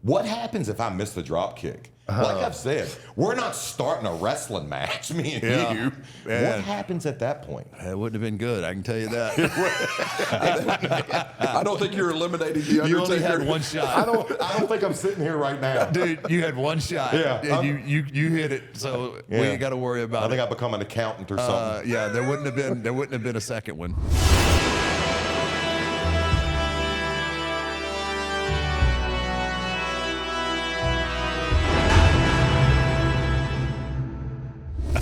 What happens if I miss the drop kick? Like I've said, we're not starting a wrestling match, me and you. Man. What happens at that point? It wouldn't have been good, I can tell you that. I don't think you're eliminating the Undertaker. You only had one shot. I don't think I'm sitting here right now. Dude, you had one shot. Yeah. And you hit it, so we ain't got to worry about it. I think I've become an accountant or something. Yeah, there wouldn't have been a second one.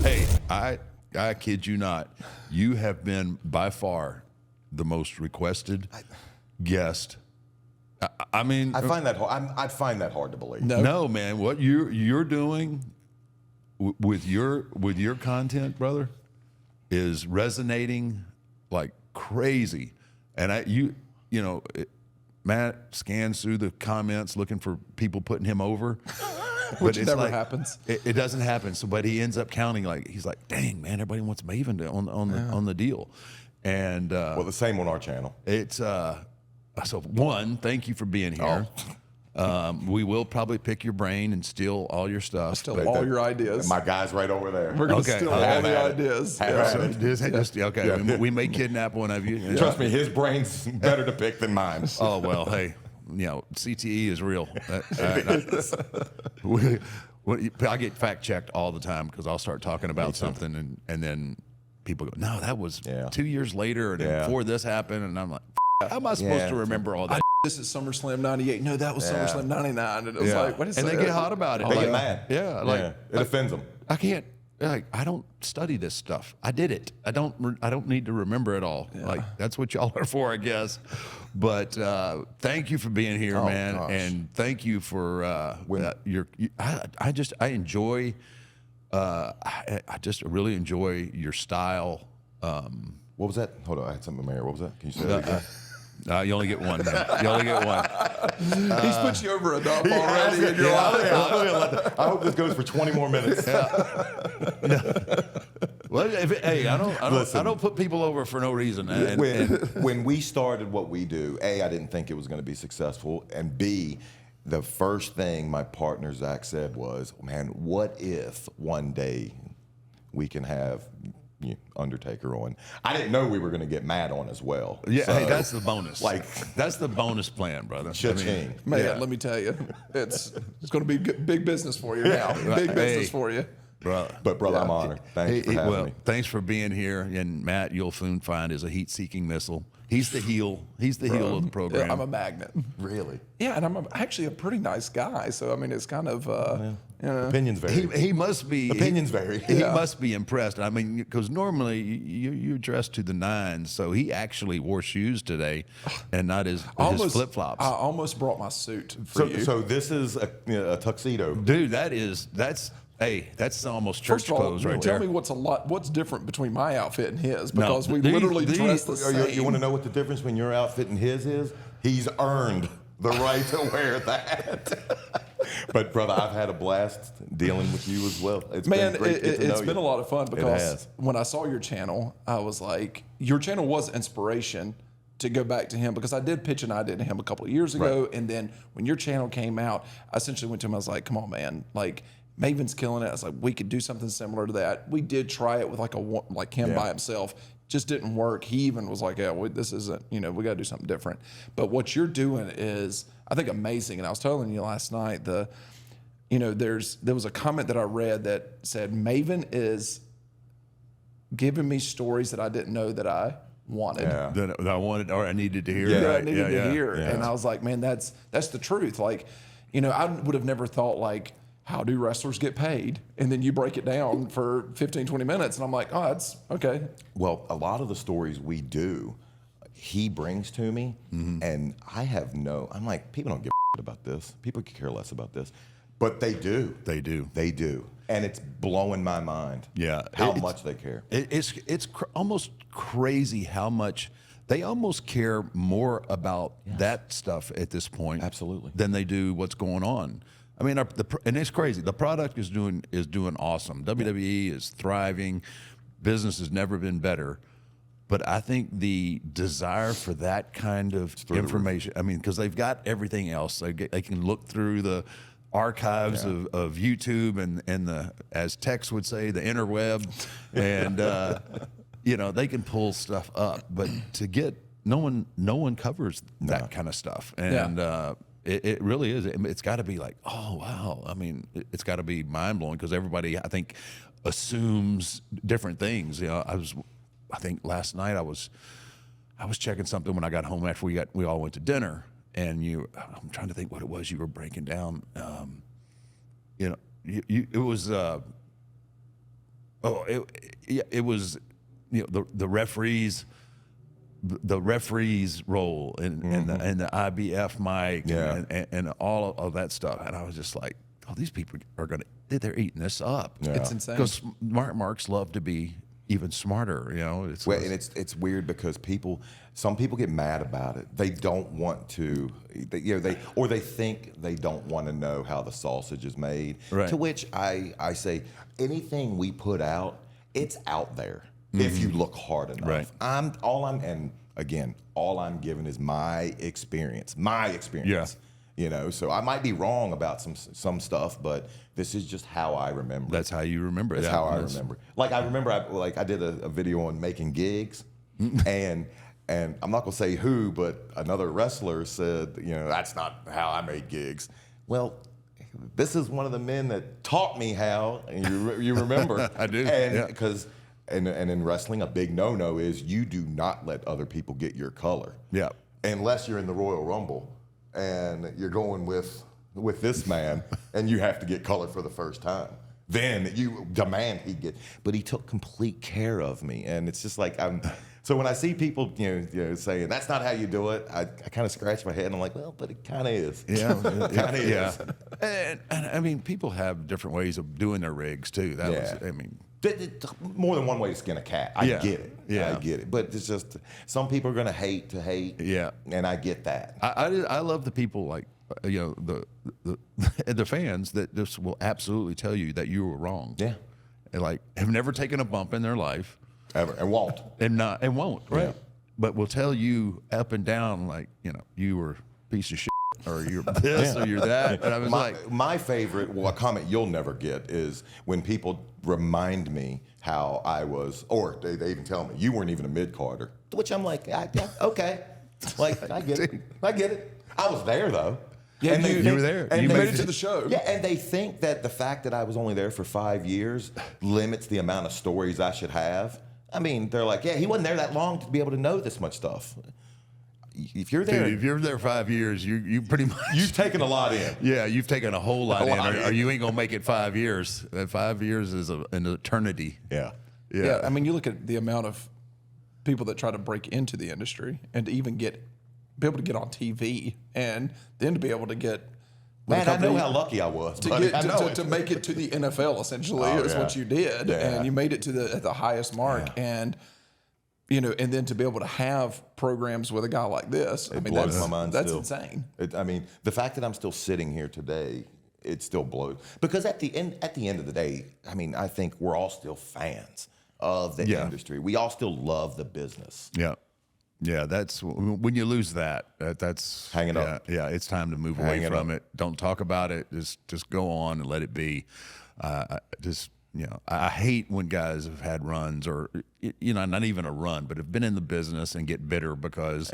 Hey, I kid you not. You have been by far the most requested guest. I mean, I find that hard. I find that hard to believe. no, man. What you're doing with your content, brother, is resonating like crazy. And Matt scans through the comments looking for people putting him over. Which never happens. It doesn't happen. So, but he ends up counting he's like, dang man, everybody wants Maven on the deal, and Well, the same on our channel. it's so one, thank you for being here. We will probably pick your brain and steal all your stuff. Steal all your ideas. My guy's right over there. We're going to Okay. steal all Have the at it. ideas. Have at it. Okay, Yeah. we may kidnap one of you. Trust me, his brain's better to pick than mine. Oh well, hey, CTE is real. I get fact checked all the time because I'll start talking about something and then people go, no, that was 2 years later and before this happened, and I'm like, how am I supposed to remember all that? This is SummerSlam 98. No, that was SummerSlam 99. And it was like, what is and that? they get hot about it. They Like, get mad. Yeah, It offends them. I can't. I don't study this stuff. I did it. I don't need to remember it all. Like that's what y'all are for, I guess. But thank you for being here, man, and thank you for I enjoy. I just really enjoy your style. What was that? Hold on, I had something in my ear. What was that? Can you say that again? You only get one. Man. You only get one. He's put you over enough already in your life. I hope this goes for 20 more minutes. Well, I don't put people over for no reason. When we started what we do, A, I didn't think it was going to be successful, and B, the first thing my partner Zach said was, man, what if one day we can have Undertaker on? I didn't know we were going to get Matt on as well. Yeah, So, hey, that's the bonus. like- that's the bonus plan, brother. Cha-ching. Man, let me tell you, it's going to be big business for you now. Big business for you. Brother. But brother, I'm honored. Thanks for having me. Thanks for being here. And Matt, you'll soon find, is a heat-seeking missile. He's the heel. He's the heel of the program. I'm a magnet. Really? Yeah, and I'm actually a pretty nice guy. So, I mean, it's kind of, Opinions vary. He must be. Opinions vary. He must be impressed. I mean, because normally you're dressed to the nines, so he actually wore shoes today, and not his flip flops. I almost brought my suit for you. So this is a tuxedo. Dude, that's almost church First of all, clothes right tell there. me what's different between my outfit and his, because we these- literally these- dress the same. You want to know what the difference between your outfit and his is? He's earned the right to wear that. But brother, I've had a blast dealing with you as well. It's Man, been great to get to know it's been you. a lot of fun because has. when I saw your channel, I was like, your channel was inspiration to go back to him, because I did pitch an idea to him a couple of years ago. And then when your channel came out, I essentially went to him. I was like, come on, man. Like, Maven's killing it. I was like, we could do something similar to that. We did try it with like him by himself. Just didn't work. He even was like, yeah, this isn't, we got to do something different. But what you're doing is, I think, amazing. And I was telling you last night, there was a comment that I read that said, Maven is giving me stories that I didn't know that I wanted. Yeah. That I wanted or I needed to hear. Yeah. That I needed to hear. Yeah. And I was like, man, that's the truth. Like, I would have never thought, like, how do wrestlers get paid? And then you break it down for 15, 20 minutes. And I'm like, oh, that's okay. Well, a lot of the stories we do, he brings to me, and I'm like, people don't give a about this. People could care less about this. But they do. They do. They do. And it's blowing my mind how much they care. It's almost crazy how much they almost care more about that stuff at this point, Absolutely, than they do what's going on. I mean, and it's crazy. The product is doing awesome. WWE is thriving. Business has never been better. But I think the desire for that kind of information, I mean, because they've got everything else. They can look through the archives of YouTube and the, as Tex would say, the interweb, and you know, they can pull stuff up. But to get no one covers that kind of stuff, and it really is. It's got to be like, oh wow. I mean, it's got to be mind blowing because everybody, I think, assumes different things. You know, I think last night I was checking something when I got home after we all went to dinner, and I'm trying to think what it was you were breaking down. You know, it was it was, you know, the referees. The referee's role and the IBF mic and all of that stuff, and I was just like, oh, these people they're eating this up. Yeah. It's insane because smart marks love to be even smarter. You know, and it's weird because some people get mad about it. They don't want to, they think they don't want to know how the sausage is made. Right. To which I say, anything we put out, it's out there. If you look hard enough. Right. All I'm giving is my experience. Yeah. You know, so I might be wrong about some stuff, but this is just how I remember. That's how you remember it. That's how I remember. Like I remember, I did a video on making gigs, and I'm not gonna say who, but another wrestler said, you know, that's not how I made gigs. Well, this is one of the men that taught me how, and you remember. I do. And because. And in wrestling, a big no-no is you do not let other people get your color. Yeah. Unless you're in the Royal Rumble and you're going with this man and you have to get color for the first time. Then you demand he get. But he took complete care of me, and it's just like So when I see people, you know, saying that's not how you do it, I kind of scratch my head and I'm like, well, but it kind of is. Yeah, kind of is. And I mean, people have different ways of doing their rigs too. That was, I mean. More than one way to skin a cat. I get it. Yeah. I get it. But it's just some people are going to hate. Yeah. And I get that. I love the people like, you know, the fans that just will absolutely tell you that you were wrong. Yeah. And like have never taken a bump in their life. Ever. And won't. And won't. Right. Yeah. But will tell you up and down like, you know, you were a piece of shit. Or you're this, or you're that. And I was my favorite, a comment you'll never get is when people remind me how I was, or they even tell me, you weren't even a mid-carder. Which I'm like, okay. Like, I get it. I was there, though. Yeah, and you were there. And you made it to the show. Yeah, and they think that the fact that I was only there for 5 years limits the amount of stories I should have. I mean, they're like, yeah, he wasn't there that long to be able to know this much stuff. If you're there, dude, if you're there 5 years, you pretty much you've taken a lot in. Yeah, you've taken a whole lot in, or you ain't gonna make it 5 years. 5 years is an eternity. Yeah. I mean, you look at the amount of people that try to break into the industry and to even be able to get on TV, and then to be able to get. Man, I know how lucky I was to make it to the NFL. Essentially, is what you did, and you made it to the highest mark, and. You know, and then to be able to have programs with a guy like this, I mean, blows my mind. That's still insane. I mean, the fact that I'm still sitting here today, it still blows. Because at the end of the day, I mean, I think we're all still fans of the industry. We all still love the business. Yeah. Yeah, that's when you lose that's hanging up. Yeah, it's time to move away from it. Don't talk about it. Just go on and let it be. You know, I hate when guys have had runs or, you know, not even a run, but have been in the business and get bitter because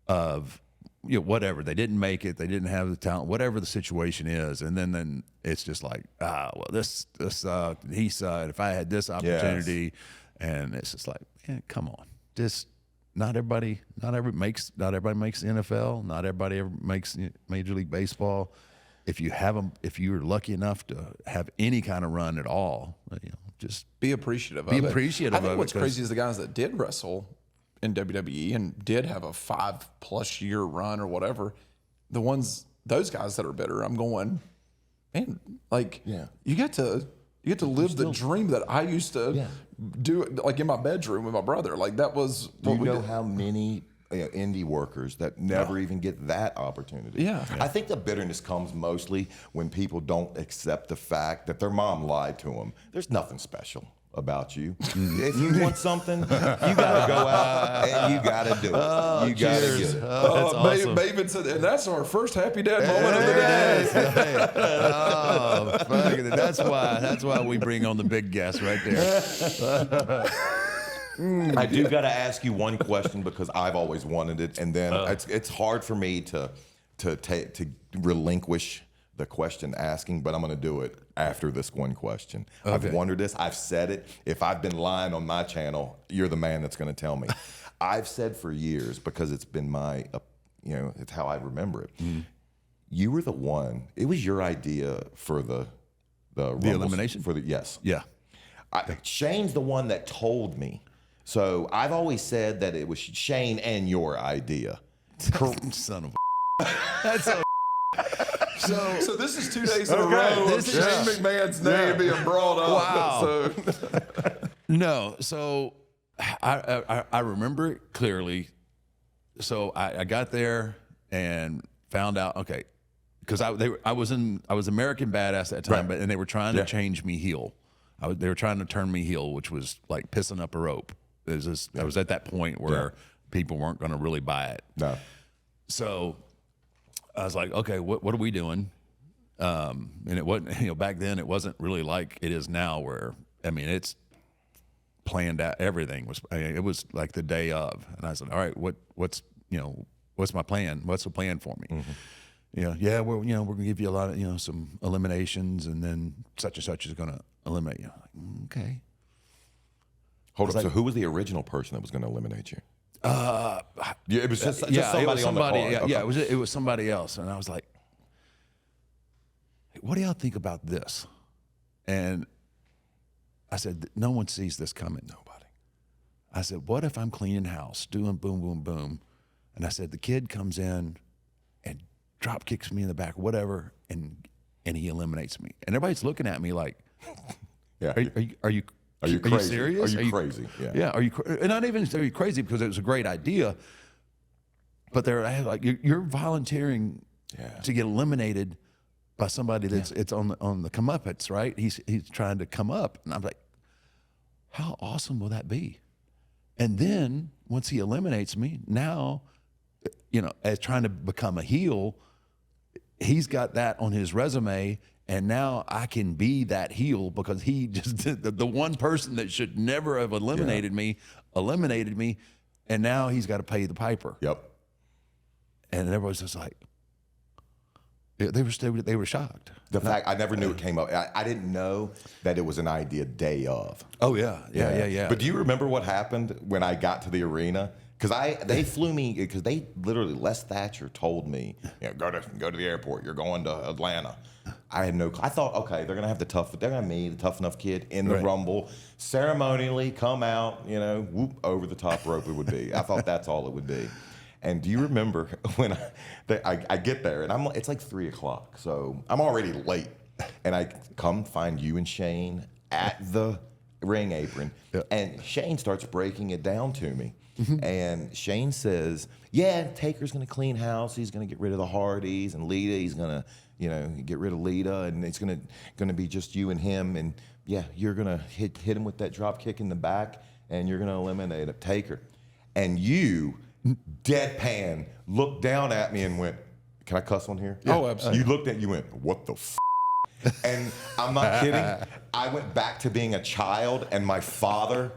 of, you know, whatever. They didn't make it. They didn't have the talent, whatever the situation is. And then it's just like, well, this sucked. He sucked. If I had this opportunity. And it's just like, man, come on. Just not everybody makes the NFL. Not everybody ever makes Major League Baseball. If you're lucky enough to have any kind of run at all, you know, just be appreciative of it. Be appreciative of it. I think what's crazy is the guys that did wrestle in WWE and did have a 5+ year run or whatever. Those guys that are bitter, I'm going, man, like you get to live the dream that I used to do, like in my bedroom with my brother. Like that was. Do you know how many indie workers that never even get that opportunity? I think the bitterness comes mostly when people don't accept the fact that their mom lied to them. There's nothing special. about you. If you want something, you got to go out and you got to do it. You got to get it. That's awesome. Maven said, and that's our first happy dad moment of the day. Oh, fuck it. That's why we bring on the big guest right there. I do got to ask you one question because I've always wanted it, and then it's hard for me to relinquish the question asking, but I'm going to do it after this one question. Okay. I've wondered this. I've said it. If I've been lying on my channel, you're the man that's going to tell me. I've said for years, because it's been my, it's how I remember it. Mm. You were the one. It was your idea for the elimination for the yes. Yeah. Shane's the one that told me. So I've always said that it was Shane and your idea. Son of a. That's so. So this is 2 days in a row of Shane McMahon's name being brought up. Wow. So. No, so I remember it clearly. So I got there and found out, okay, because I was American Badass at that time, and they were trying to change me heel. They were trying to turn me heel, which was like pissing up a rope. I was at that point where people weren't going to really buy it. No. So I was like, okay, what are we doing? And it wasn't, back then it wasn't really like it is now, where it's planned out. Everything was. It was like the day of, and I said, all right, what's my plan? What's the plan for me? Mm-hmm. We're gonna give you a lot of some eliminations, and then such and such is gonna eliminate you. I'm like, okay. Hold on. So who was the original person that was going to eliminate you? It was just somebody on the card. Yeah, it was somebody else, and I was like, "What do y'all think about this?" And I said, "No one sees this coming. Nobody." I said, "What if I'm cleaning house, doing boom, boom, boom?" And I said, "The kid comes in and drop kicks me in the back, whatever, and he eliminates me." And everybody's looking at me like, "Yeah, are you?" Are you crazy? Serious? Are you crazy? Yeah. And not even are you crazy, because it was a great idea, but they're like, you're volunteering to get eliminated by somebody that's it's on the comeuppance, right? He's trying to come up, and I'm like, how awesome will that be? And then once he eliminates me, now, as trying to become a heel, he's got that on his resume. And now I can be that heel, because he just the one person that should never have eliminated me, and now he's got to pay the piper. Yep. And everybody's just like, they were shocked. The fact I never knew it came up. I didn't know that it was an idea day of. Oh yeah. But do you remember what happened when I got to the arena? Because they flew me, because they literally, Les Thatcher told me, go to the airport. You're going to Atlanta. I had no. I thought, okay, they're gonna have the tough enough kid in the Rumble, ceremonially come out, whoop over the top rope. It would be. I thought that's all it would be. And do you remember when I get there, and it's like 3 o'clock, so I'm already late, and I come find you and Shane at the ring apron, and Shane starts breaking it down to me. Mm-hmm. And Shane says, Taker's going to clean house. He's going to get rid of the Hardys, and Lita, he's going to, get rid of Lita, and it's going to be just you and him. And you're going to hit him with that drop kick in the back, and you're going to eliminate Taker. And you, deadpan, looked down at me and went, "Can I cuss on here?" Yeah. Oh, absolutely. You went, "What the f?" And I'm not kidding. I went back to being a child, and my father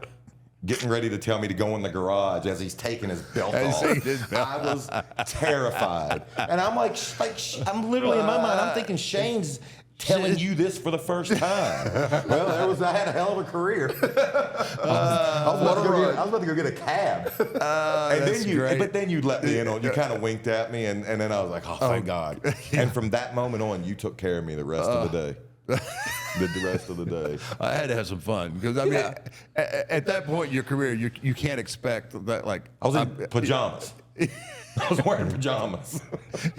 getting ready to tell me to go in the garage as he's taking his belt off. I was terrified. And I'm like, I'm literally in my mind, I'm thinking Shane's telling you this for the first time. Well, I had a hell of a career. I was about to go get a cab. But then you let me in on, you kind of winked at me, and then I was like, oh, thank God. And from that moment on, you took care of me the rest of the day. The rest of the day. I had to have some fun, because at that point in your career, you can't expect that. Like, I was in pajamas. I was wearing pajamas.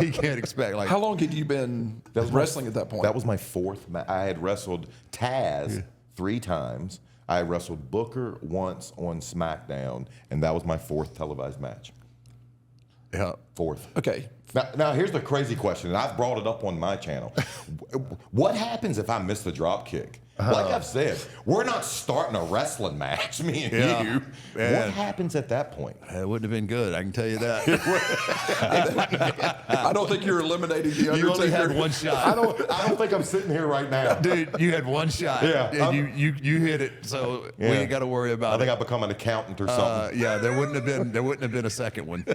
He can't expect like. How long had you been wrestling at that point? That was my fourth match. I had wrestled Taz 3 times. I wrestled Booker once on SmackDown, and that was my 4th televised match. Yeah, 4th. Okay, Now, here's the crazy question, and I've brought it up on my channel. What happens if I miss the drop kick? Like I've said, we're not starting a wrestling match, me and you. Man. What happens at that point? It wouldn't have been good. I can tell you that. I don't think you're eliminating the Undertaker. You only had one shot. I don't think I'm sitting here right now. Dude, you had one shot. Yeah. And you hit it, so we ain't got to worry about I think it. I've become an accountant or something. Yeah, there wouldn't have been a second one.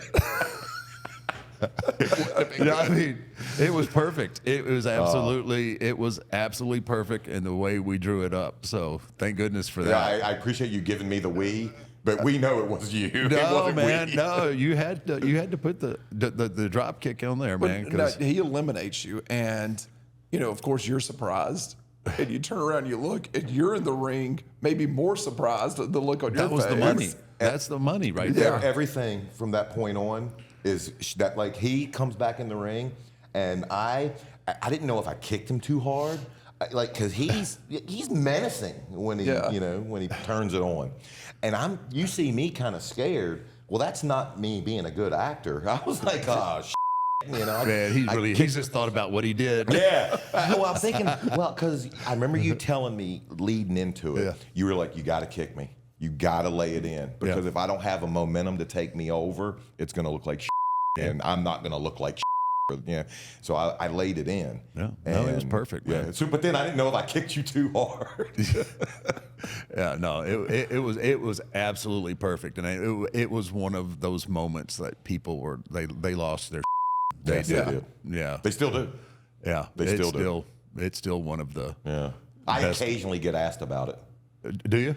I mean, it was perfect. It was absolutely perfect in the way we drew it up. So thank goodness for that. Yeah, I appreciate you giving me the we, but we know it was you. It No, wasn't man, we. no. You had to put the drop kick on there, man. But no, he eliminates you, and of course, you're surprised. And you turn around, and you look, and you're in the ring, maybe more surprised at the look on your face. That was the money. That's the money right there. Everything from that point on is that, like, he comes back in the ring, and I didn't know if I kicked him too hard, like, because he's menacing when he when he turns it on, and you see me kind of scared. Well, that's not me being a good actor. I was like, oh, Man, he's just thought about what he did. Yeah. Well, I'm thinking, because I remember you telling me leading into it, you were like, you got to kick me. You got to lay it in. Because if I don't have a momentum to take me over, it's going to look like and I'm not going to look like So I laid it in. Yeah. No, it was perfect, man. Yeah. So, but then I didn't know if I kicked you too hard. Yeah, no, it was absolutely perfect. And it was one of those moments that people they lost their They did. Yeah. They still do. Yeah. They still do. It's still one of the I best. occasionally get asked about it. Do you?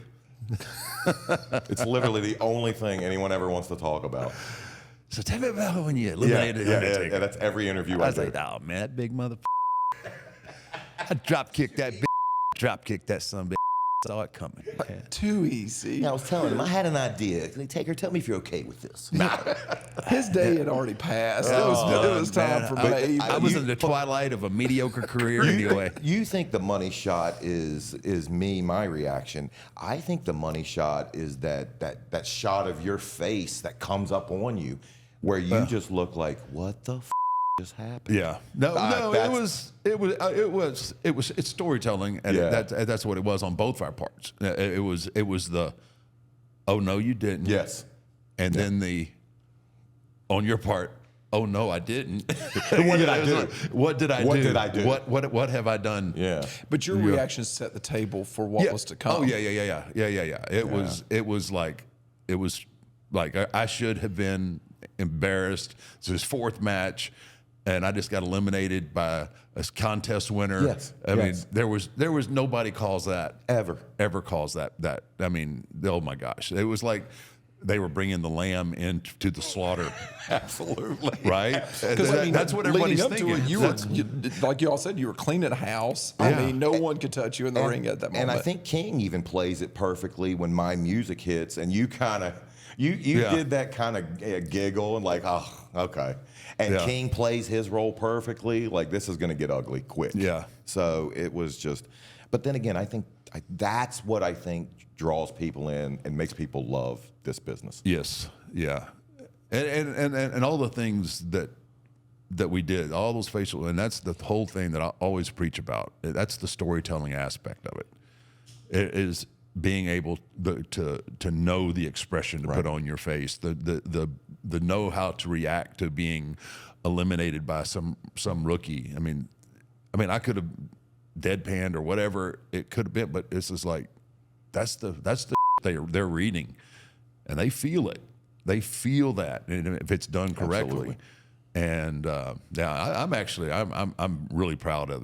It's literally the only thing anyone ever wants to talk about. So tell me about when you eliminated Undertaker. Yeah, that's every interview I I was do. like, oh man, that big mother. I drop kicked that son of a bitch. Saw it coming. Man. Too easy. I was telling him, I had an idea. Taker, tell me if you're okay with this. His day had already passed. It was time for me. me. I was in the twilight of a mediocre career anyway. You think the money shot is my reaction. I think the money shot is that shot of your face that comes up on you where you just look like, what the just happened? Yeah. No, it's storytelling, and that's what it was on both our parts. It was the, oh no, you didn't. Yes. And then on your part, oh no, I didn't. What did I do? What did I do? What have I done? Yeah. But your reaction set the table for what was to come. Oh yeah. It was like I should have been embarrassed. It's his fourth match, and I just got eliminated by a contest winner. Yes. I mean, there was nobody calls that ever calls that. I mean, oh my gosh, it was like they were bringing the lamb into the slaughter. Absolutely. Right? Because that's what everybody's thinking. Like you all said, you were cleaning house. I mean, no one could touch you in the ring at that moment. And I think King even plays it perfectly when my music hits, and you kind of you did that kind of giggle and like, oh, okay. And King plays his role perfectly. Like, this is going to get ugly quick. Yeah. So it was just, but then again, I think that's what I think draws people in and makes people love this business. Yes. Yeah. And all the things that we did, all those facial, and that's the whole thing that I always preach about. That's the storytelling aspect of it. It is being able to know the expression to put on your face, the know how to react to being eliminated by some rookie. I mean, I could have deadpanned or whatever it could have been, but this is like that's the they're reading, and they feel it. They feel that, and if it's done correctly. Absolutely. And I'm really proud of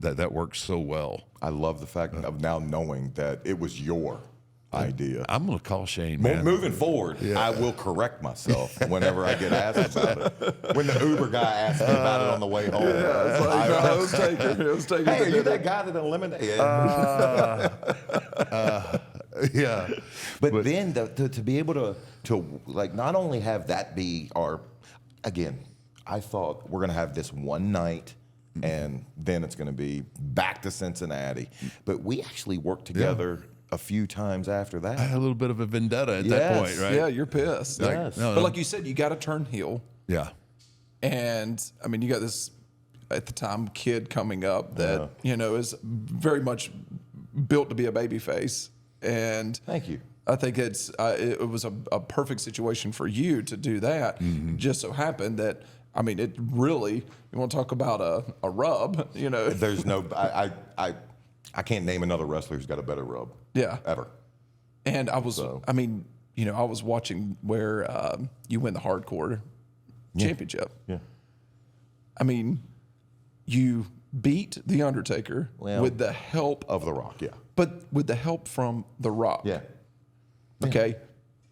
that works so well. I love the fact of now knowing that it was your idea. I'm going to call Shane, man. Moving forward, I will correct myself whenever I get asked about it. When the Uber guy asked me about it on the way home. Yeah, it's like, it was taking. Hey, are you that guy that eliminated? Yeah. But then to be able to like not only have that be our, again, I thought we're going to have this one night and then it's going to be back to Cincinnati. But we actually worked together a few times after that. I had a little bit of a vendetta at that point, right? Yeah, you're pissed. Yes. But like you said, you got to turn heel. Yeah. And I mean, you got this at the time kid coming up that is very much built to be a baby face. And Thank you. I think it was a perfect situation for you to do that. Just so happened that, I mean, it really, you want to talk about a rub, There's no, I can't name another wrestler who's got a better rub. Yeah. Ever. And I was watching where you win the hardcore championship. Yeah. I mean, you beat the Undertaker with the help Of The Rock, yeah. but with the help from The Rock. Yeah. Okay.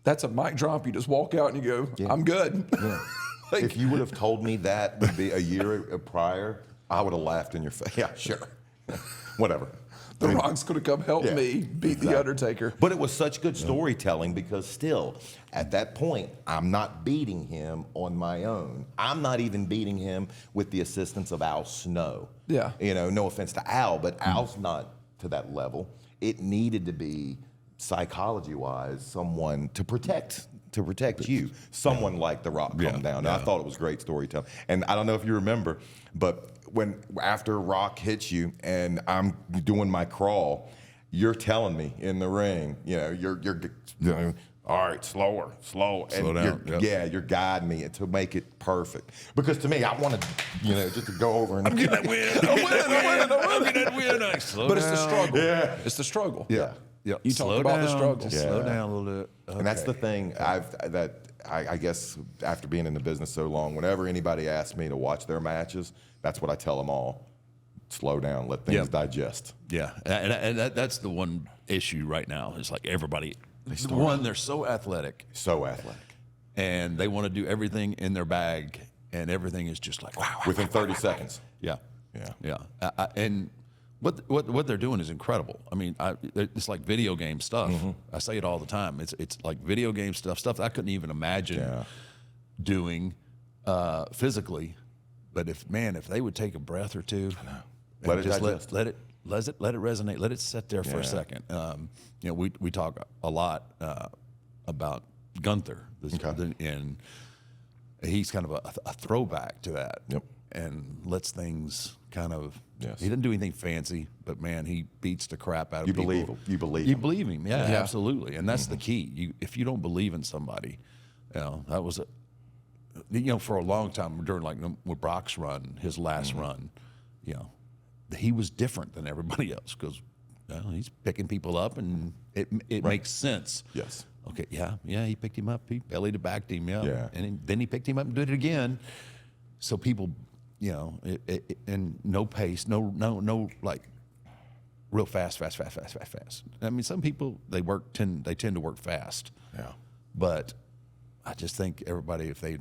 That's a mic drop. You just walk out and you go, I'm good. Yeah. Like- If you would have told me that would be a year prior, I would have laughed in your face. Yeah, sure. Whatever. The Rock's going to come help Yeah, me beat the Undertaker. But it was such good storytelling because still, at that point, I'm not beating him on my own. I'm not even beating him with the assistance of Al Snow. Yeah. No offense to Al, but Al's not to that level. It needed to be, psychology-wise, someone to protect you. Someone like The Rock come down. And I thought it was great storytelling. And I don't know if you remember, but after Rock hits you and I'm doing my crawl, you're telling me in the ring, you're all right, slower. Slow down. You're guiding me to make it perfect. Because to me, I wanted, just to go over and I'm getting that win. I'm getting that win. But it's the struggle. Yeah. It's the struggle. Yeah. Yeah. You talked about the struggle. Just slow down a little bit. And that's the thing I guess after being in the business so long, whenever anybody asks me to watch their matches, that's what I tell them all. Slow down, let things digest. Yeah, and that's the one issue right now is like everybody. They're so athletic. So athletic. And they want to do everything in their bag, and everything is just like, wow. Within 30 seconds. Yeah. Yeah. And what they're doing is incredible. I mean, it's like video game stuff. I say it all the time. It's like video game stuff I couldn't even imagine doing physically. But if they would take a breath or two, Let it just digest. let it resonate, let it sit there for a second. We talk a lot about Gunther, and he's kind of a throwback to that. Yep. And lets things kind of. Yes. He doesn't do anything fancy, but man, he beats the crap out of people. Believe him. You believe You him. believe him, yeah, absolutely. And that's the key. If you don't believe in somebody, that was for a long time during with Brock's run, his last run, he was different than everybody else because he's picking people up and it makes sense. Yes. Okay. Yeah. He picked him up. He belly to backed him. Yeah. And then he picked him up and did it again. So people, and no pace, no like real fast. I mean, some people they tend to work fast. Yeah. But I just think everybody, if they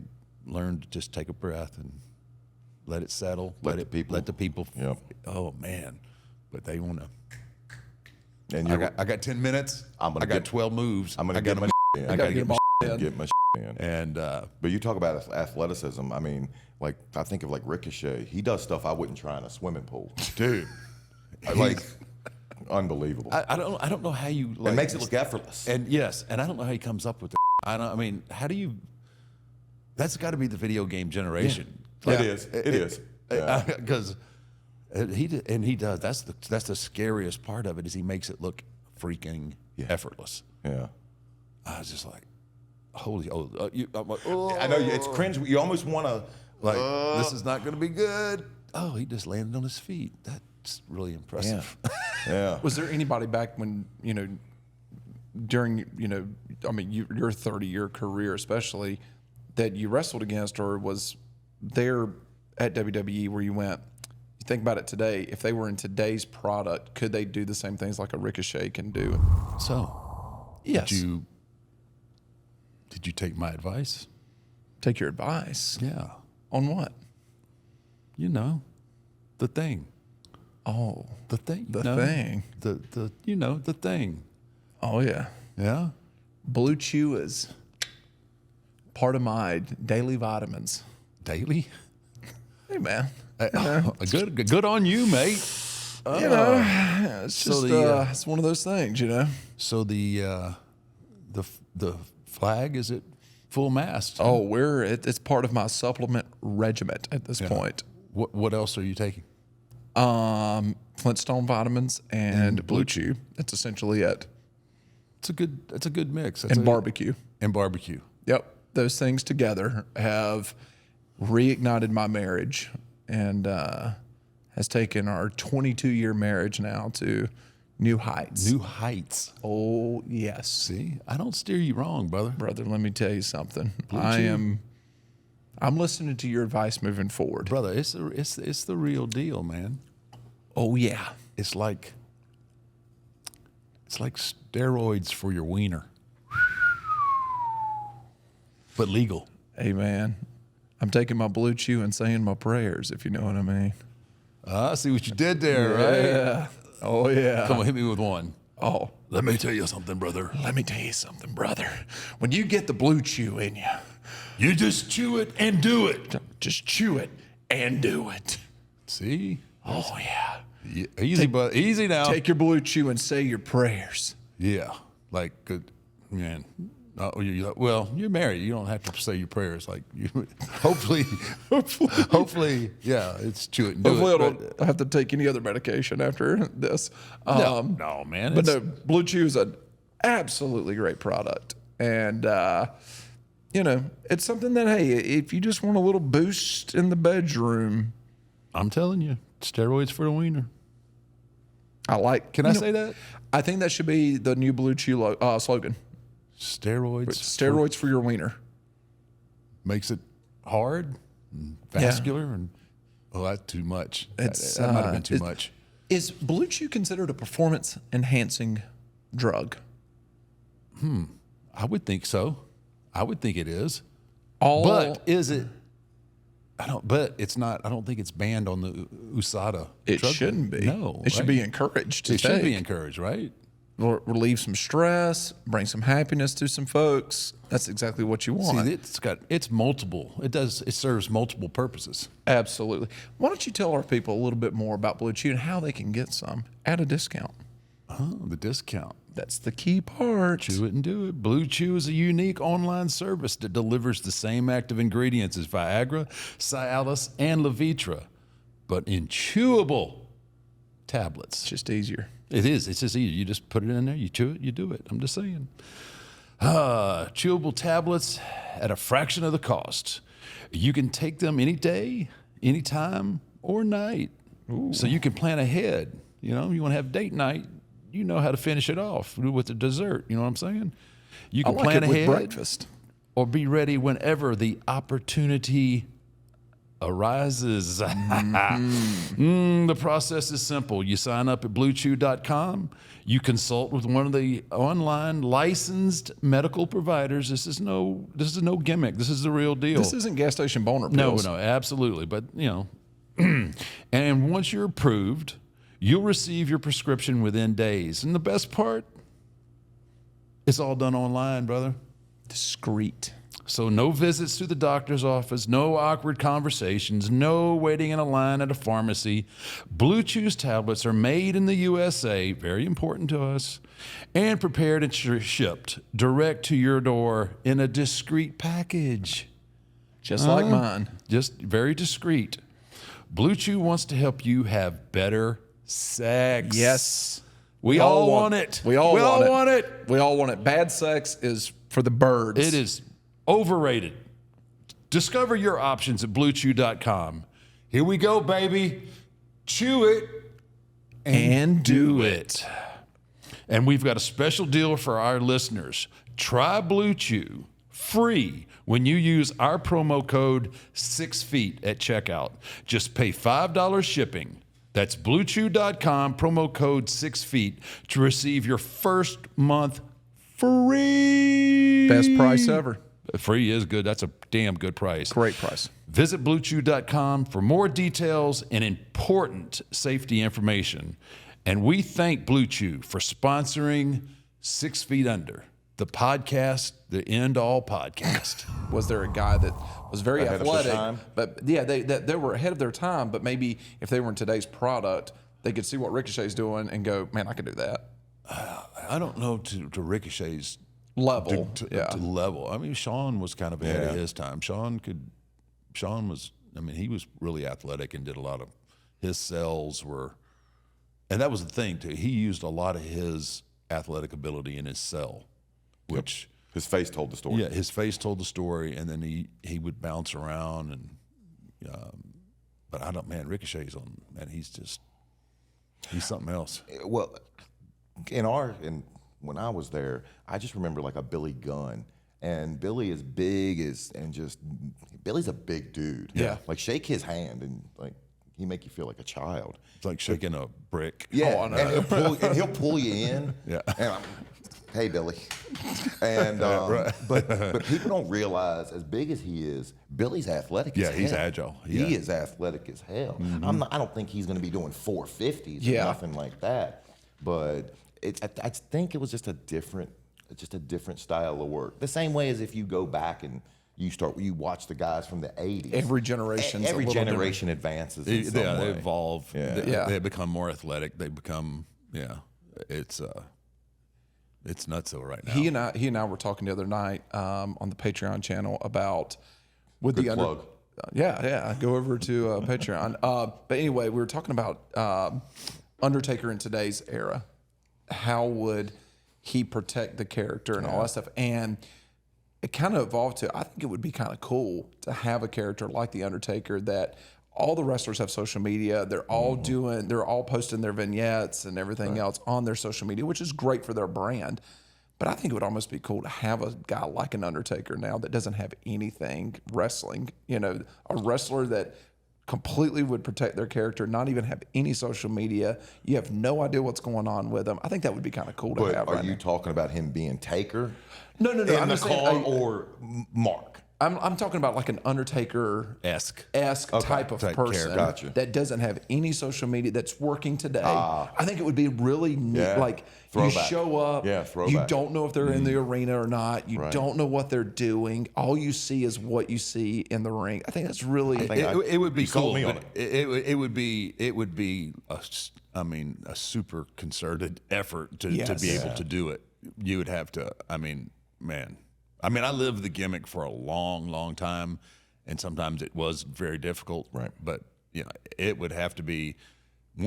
learn to just take a breath and let it settle, let the people. Yep. Oh man, but they want to. And I got 10 minutes. I got 12 moves. I'm gonna I got get to my I got to get my get my in. and But you talk about athleticism. I mean, like I think of like Ricochet. He does stuff I wouldn't try in a swimming pool, dude, like unbelievable. I don't know how you like it makes it look effortless. And yes, and I don't know how he comes up with. I mean, how do you? That's got to be the video game generation. It is. It is. Because he does. That's the scariest part of it is he makes it look freaking effortless. Yeah. I was just like, holy! I'm like, oh. I know it's cringe. You almost want to this is not going to be good. Oh, he just landed on his feet. That's really impressive. Yeah. Was there anybody back when, during, I mean, your 30-year career especially, that you wrestled against or was there at WWE where you went, you think about it today, if they were in today's product, could they do the same things like a Ricochet can do? So, Yes. Did you take my advice? Take your advice. Yeah. On what? The thing. Oh, The thing. the thing. The thing. Oh, yeah. Yeah. Blue Chew is part of my daily vitamins. Daily. Hey, man. Good on you, mate. It's just it's one of those things, So the flag, is it full mast. Oh, it's part of my supplement regiment at this point. What else are you taking? Flintstone vitamins and Blue Chew. That's essentially it. It's a good mix. And barbecue. And barbecue. Yep. Those things together have reignited my marriage and has taken our 22-year marriage now to new heights. New heights. Oh, yes. See, I don't steer you wrong, brother. Brother, let me tell you something. I'm listening to your advice moving forward. Brother, it's the real deal, man. Oh, yeah. It's like steroids for your wiener. But legal. Hey, man, I'm taking my Blue Chew and saying my prayers, if you know what I mean. I see what you did there, right? Yeah. Oh, yeah. Come on, hit me with one. Oh, Let me tell you something, brother. let me tell you something, brother. When you get the Blue Chew in you, You just chew it and do it. just chew it and do it. See? Oh, yeah. Easy, but easy now. Take your Blue Chew and say your prayers. Yeah, like good man. Well, you're married. You don't have to say your prayers. Like you, hopefully, yeah. It's chew it and do Hopefully, it. I don't have to take any other medication after this. No, man. But no, Blue Chew is an absolutely great product, and it's something that if you just want a little boost in the bedroom, I'm telling you, steroids for the wiener. I like. Can I say that? I think that should be the new Blue Chew slogan. Steroids For your wiener. makes it hard, and vascular, and that's too much. That might have been too much. Is Blue Chew considered a performance enhancing drug? I would think so. I would think it is. But is it? But it's not. I don't think it's banned on the USADA. it drug shouldn't be. No, It should right? be encouraged to It should be take. encouraged, right? Relieve some stress, bring some happiness to some folks. That's exactly what you want. See, it's multiple. It serves multiple purposes. Absolutely. Why don't you tell our people a little bit more about Blue Chew and how they can get some at a discount? Oh, the discount. That's the key part. Chew it and do it. Blue Chew is a unique online service that delivers the same active ingredients as Viagra, Cialis, and Levitra, but in chewable tablets. It's just easier. It is. It's just easy. You just put it in there, you chew it, you do it. I'm just saying. Chewable tablets at a fraction of the cost. You can take them any day, anytime, or night. So you can plan ahead. You want to have date night. You know how to finish it off with the dessert. You know what I'm saying? You I can like plan it with ahead breakfast. or be ready whenever the opportunity arises. The process is simple. You sign up at bluechew.com. You consult with one of the online licensed medical providers. This is no gimmick. This is the real deal. This isn't gas station boner No, pills. absolutely. But, and once you're approved, you'll receive your prescription within days. And the best part, it's all done online, brother. Discreet. So no visits to the doctor's office, no awkward conversations, no waiting in a line at a pharmacy. Blue Chew's tablets are made in the USA, very important to us, and prepared and shipped direct to your door in a discreet package. Just like mine. Just very discreet. Blue Chew wants to help you have better sex. Yes. We all want it. We all want it. We all want it. Bad sex is for the birds. It is overrated. Discover your options at bluechew.com. Here we go, baby. Chew it And do it. And we've got a special deal for our listeners. Try Blue Chew free when you use our promo code 6feet at checkout. Just pay $5 shipping. That's bluechew.com, promo code 6feet to receive your first month free. Best price ever. Free is good. That's a damn good price. Great price. Visit bluechew.com for more details and important safety information. And we thank Blue Chew for sponsoring 6 Feet Under, the podcast, the end all podcast. Was there a guy that was very Ahead of their athletic? time? But yeah, they were ahead of their time. But maybe if they were in today's product, they could see what Ricochet's doing and go, man, I can do that. I don't know to Ricochet's level. to level. I mean, Sean was kind of ahead of his time. Sean was, I mean, he was really athletic and did a lot of, his cells were, and that was the thing too. He used a lot of his athletic ability in his cell, which his face told the story. Yeah, his face told the story, and then he would bounce around and, but I don't, man, Ricochet's on, man, he's something else. Well, when I was there, I just remember like a Billy Gunn, and Billy is big Billy's a big dude. Yeah. Like shake his hand and like he make you feel like a child. It's like shaking a brick. Yeah, Oh, I know. and he'll pull you in. Yeah. And hey Billy, and but people don't realize as big as he is, Billy's athletic. Yeah, as he's hell. agile. He Yeah. is athletic as hell. I don't think he's going to be doing 450s or Yeah. nothing like that. But I think it was just a different style of work. The same way as if you go back and you watch the guys from the 80s. Every generation's a every little generation advances. In some They way. evolve. Yeah. They become more athletic. They become, it's nutso right now. He and I were talking the other night on the Patreon channel about with Good the plug. Yeah. Go over to Patreon. But anyway, we were talking about Undertaker in today's era. How would he protect the character and all that stuff? And it kind of evolved to, I think it would be kind of cool to have a character like the Undertaker that all the wrestlers have social media. They're all they're all posting their vignettes and everything else on their social media, which is great for their brand. But I think it would almost be cool to have a guy like an Undertaker now that doesn't have anything wrestling. A wrestler that completely would protect their character, not even have any social media. You have no idea what's going on with them. I think that would be kind of cool to But have. are you talking about him being Taker? No. In I'm the just saying, car or Mark? I'm talking about like an Undertaker-esque type of person Gotcha. that doesn't have any social media, that's working today. I think it would be really neat. Yeah. Like Throwback. you show up, Yeah, you throwback. don't know if they're in the arena or not. You Right. don't know what they're doing. All you see is what you see in the ring. I think that's really. It would be you sold cool. me on but it would be a super concerted effort to Yes. be able to do it. You would have to. I lived the gimmick for a long, long time, and sometimes it was very difficult. Right. But it would have to be.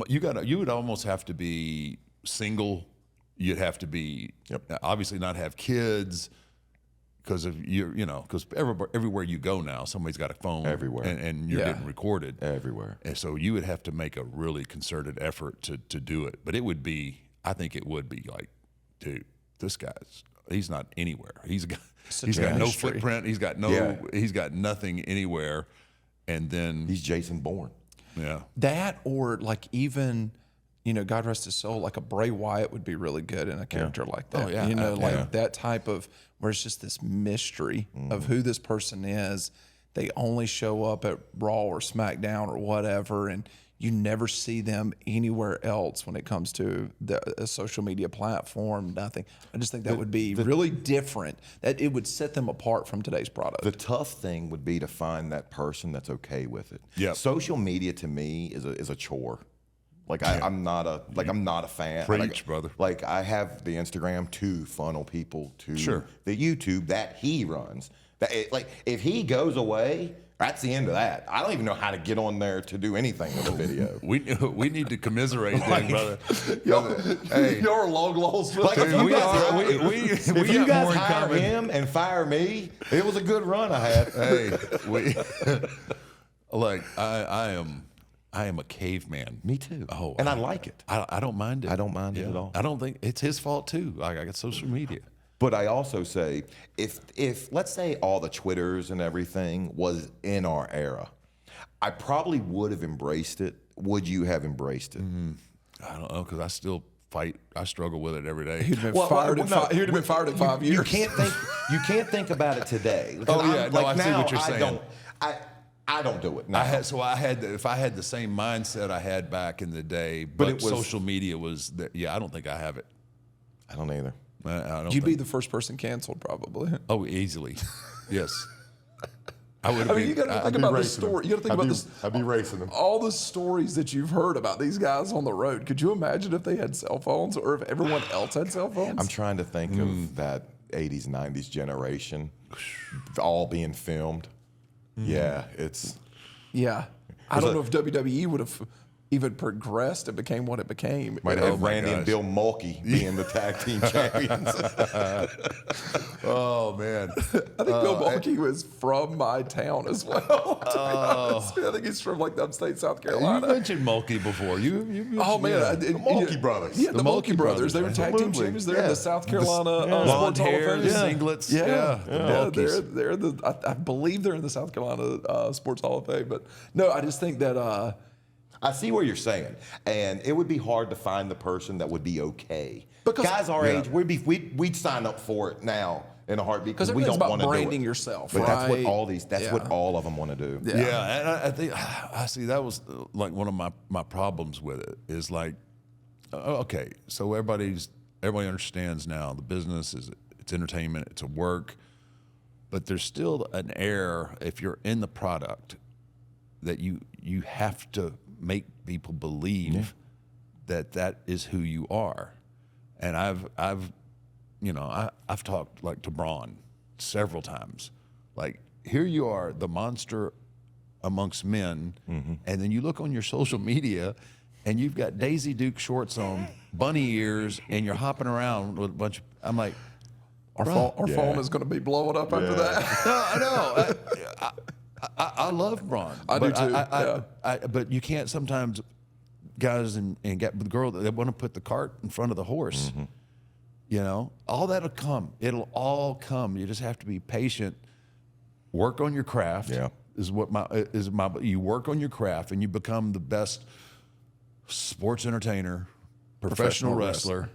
You would almost have to be single. You'd have to be obviously not have kids. Because of because everywhere you go now, somebody's got a phone Everywhere. and you're getting recorded Everywhere. and so you would have to make a really concerted effort to do it. But I think it would be like, dude, this he's not anywhere. He's got no mystery. footprint. He's got he's got nothing anywhere. And then He's Jason Bourne. That or like even, God rest his soul, like a Bray Wyatt would be really good in a character like that. Oh, yeah. That type of where it's just this mystery of who this person is. They only show up at Raw or SmackDown or whatever, and you never see them anywhere else when it comes to a social media platform. Nothing. I just think that would be really different. That it would set them apart from today's product. The tough thing would be to find that person that's okay with it. Yep. Social media to me is a chore. Like I'm not a fan. Preach, brother. Like I have the Instagram to funnel people to the YouTube that he runs. Like if he goes away, that's the end of that. I don't even know how to get on there to do anything with a video. we need to commiserate, then, brother. Y'all are long lost. Like, Dude, if we you got guys more in hire common. him and fire me, it was a good run I had. Hey, I am a caveman. Me too. Oh, and I like it. I don't mind it. I don't mind it at all. I don't think it's his fault too. Like I got social media. But I also say, if let's say all the Twitters and everything was in our era, I probably would have embraced it. Would you have embraced it? I don't know because I still fight. I struggle with it every day. He'd have been fired in 5 years. You can't think about it today. Oh, yeah. No, I see now, what you're saying. I don't do it now. If I had the same mindset I had back in the day, but social media was I don't think I have it. I don't either. I don't You'd be the first person canceled, probably. Oh, easily. Yes. I would have I mean, you got to think about the story. You got to think about this. I'd be racing them. All the stories that you've heard about these guys on the road. Could you imagine if they had cell phones or if everyone else had cell phones? I'm trying to think of that. '80s, '90s generation, all being filmed. Yeah, it's. Yeah. I don't know if WWE would have even progressed and became what it became. Might have Randy and Bill Mulkey being the tag team champions. Oh man, I think Bill Mulkey was from my town as well. To be honest. I think he's from like the upstate South you Carolina. mentioned Mulkey before. You Oh man, yeah. The Mulkey brothers. Yeah, the Mulkey Mulkey brothers. brothers, They were man. tag team Absolutely. champions. They're in the South Carolina blonde Sports Hall of hair, Fame. singlets. Yeah, The Mulkeys. they're the. I believe they're in the South Carolina Sports Hall of Fame. But no, I just think that. I see what you're saying, and it would be hard to find the person that would be okay. Because- guys our age, we'd sign up for it now in a heartbeat Because because we everything's don't about want to do it. branding yourself, But that's what right? all these. That's what Yeah. all of them want to do. Yeah. Yeah, and I think I see that was like one of my problems with it is like, okay, so everybody understands now the business is it's entertainment, it's a work, but there's still an air if you're in the product that you have to make people believe that is who you are, and I've talked like to Braun several times, like here you are, the monster amongst men, and then you look on your social media and you've got Daisy Duke shorts on, bunny ears, and you're hopping around with a bunch of, I'm like, Our phone is going to be blowing up after that. no, I know. I love Braun. I do but too, but you can't sometimes, guys and get the girl, they want to put the cart in front of the horse. You know, all that'll come. It'll all come. You just have to be patient. Work on your craft. Yeah. You work on your craft and you become the best sports entertainer, professional wrestler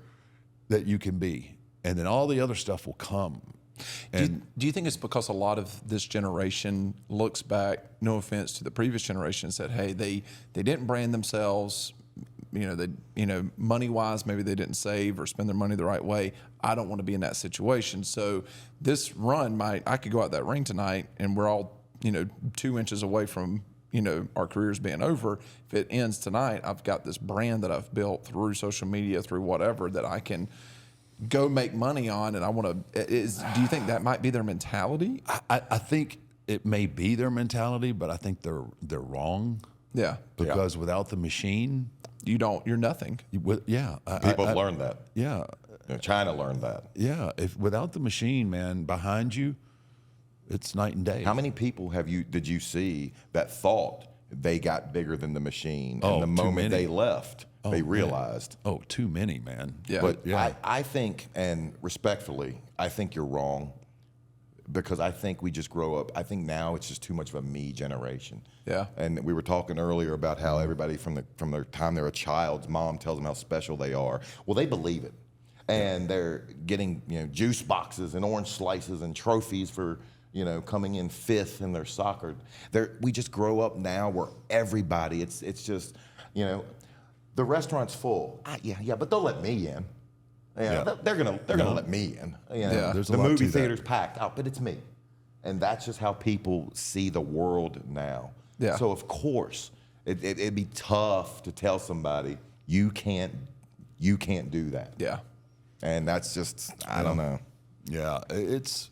that you can be. And then all the other stuff will come. And Do you think it's because a lot of this generation looks back, no offense to the previous generation, and said, hey, they didn't brand themselves, money wise, maybe they didn't save or spend their money the right way. I don't want to be in that situation. So this run I could go out that ring tonight and we're all, 2 inches away from, our careers being over. If it ends tonight, I've got this brand that I've built through social media, through whatever, that I can go make money on, and I want to. Do you think that might be their mentality? I think it may be their mentality, but I think they're wrong. Yeah, Because without the machine, you're nothing. people People have learned that. Yeah, China learned that. yeah. If without the machine, man, behind you, it's night and day. How many people did you see that thought they got bigger than the machine, Oh, and the too moment many. they left, they realized. Oh, too many, man. Yeah. But yeah. I think, and respectfully, I think you're wrong, because I think we just grow up. I think now it's just too much of a me generation. Yeah. And we were talking earlier about how everybody from their time they're a child's mom tells them how special they are. Well, they believe it, and they're getting juice boxes and orange slices and trophies for coming in 5th in their soccer. We just grow up now where everybody. It's just the restaurant's full. Yeah, but they'll let me in. They're gonna let me in. Yeah. There's a the lot movie to that. theater's packed out, but it's me, and that's just how people see the world now. Yeah. So of course it'd be tough to tell somebody you can't do that. Yeah. And that's just I don't know. Yeah, it's.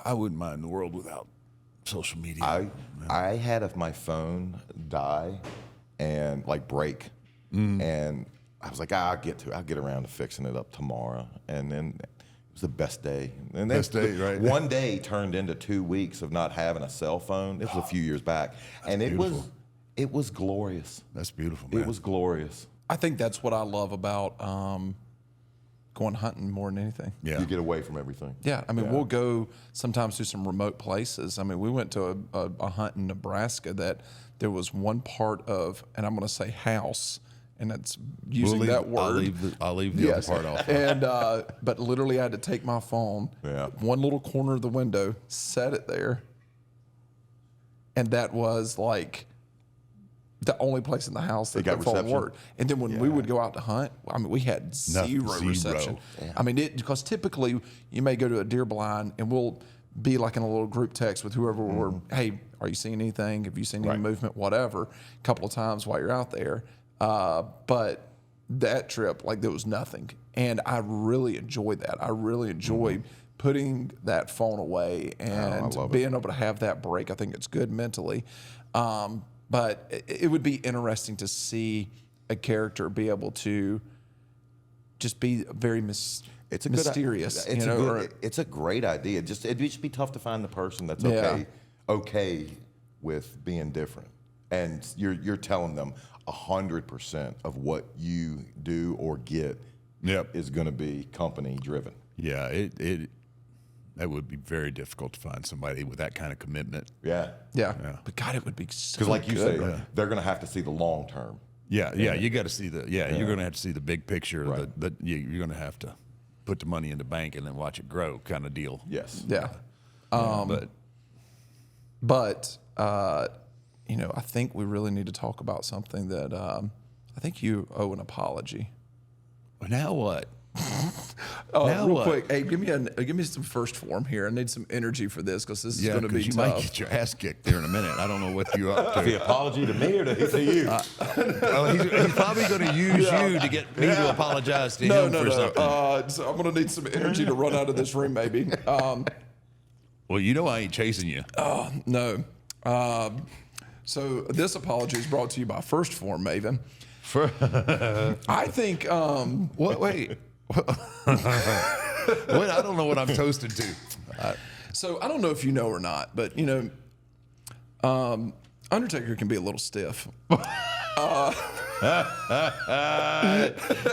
I wouldn't mind the world without social media. I had my phone die and break, and I was like, I'll get around to fixing it up tomorrow. And then it was the best day. And then Best day, right? One day turned into 2 weeks of not having a cell phone. This was a few years back, and it was glorious. That's beautiful, man. It was glorious. I think that's what I love about going hunting more than anything. Yeah. You get away from everything. Yeah, I mean, we'll go sometimes to some remote places. I mean, we went to a hunt in Nebraska that there was one part of, and I'm going to say house, and that's using that word. I'll leave the other part off. And but literally, I had to take my phone, Yeah. one little corner of the window, set it there, and that was like the only place in the house that got the phone reception? worked. And then when we would go out to hunt, I mean, we had zero Zero. reception. I mean, because typically you may go to a deer blind and we'll be like in a little group text with whoever we're, hey, are you seeing anything? Have you seen any movement? Whatever, a couple of times while you're out there. But that trip like there was nothing. And I really enjoyed that. I really enjoyed putting that phone away and being able to have that break. I think it's good mentally. But it would be interesting to see a character be able to just be very mysterious. It's a great idea. It'd just be tough to find the person that's okay with being different. And you're telling them 100% of what you do or get is going to be company driven. Yeah, that would be very difficult to find somebody with that kind of commitment. Yeah. But God, it would be so because, like you good. say, they're going to have to see the long term. Yeah. You got to see you're going to have to see the big picture. Right. You're going to have to put the money in the bank and then watch it grow, kind of deal. Yes. Yeah. But I think we really need to talk about something that I think you owe an apology. Well, now what? Real quick, hey, give me some first form here. I need some energy for this because this is going to be you tough. might get your ass kicked there in a minute. I don't know what you're up to. The apology to me or to you? He's probably going to use you to get me to apologize to him for something. So I'm going to need some energy to run out of this room, maybe. Well, I ain't chasing you. No. So this apology is brought to you by First Form, Maven. I think. Wait. What? I don't know what I'm toasted to. So I don't know if you know or not, but Undertaker can be a little stiff.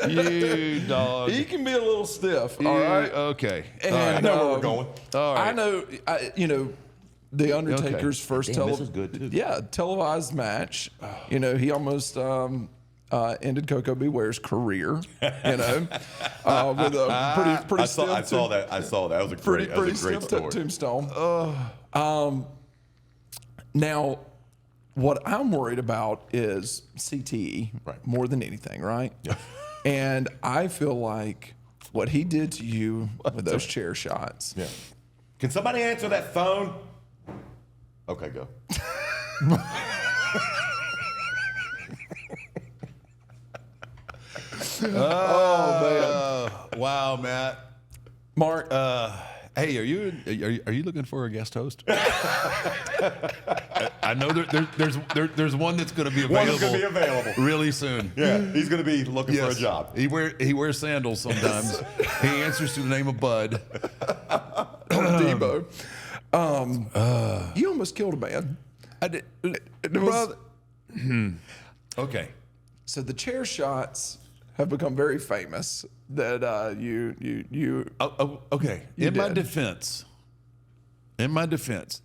You dog. He can be a little stiff. All right. Okay. And, I know where we're going. All right. I know. The Undertaker's first this is good too. televised match. He almost ended Koko B. Ware's career. With a pretty. I saw that. That was a great. That was a great story. Tombstone. Now, what I'm worried about is CTE more than anything, right? Yeah. And I feel like what he did to you with those chair shots. Yeah. Can somebody answer that phone? Okay, go. Oh man! Wow, Matt. Mark. Hey, are you looking for a guest host? I know there's one that's going to be available. Really soon. Yeah, he's going to be looking for a job. He wears sandals sometimes. He answers to the name of Bud. Debo. You almost killed a man. I did, brother. Okay. So the chair shots have become very famous. That okay. In my defense,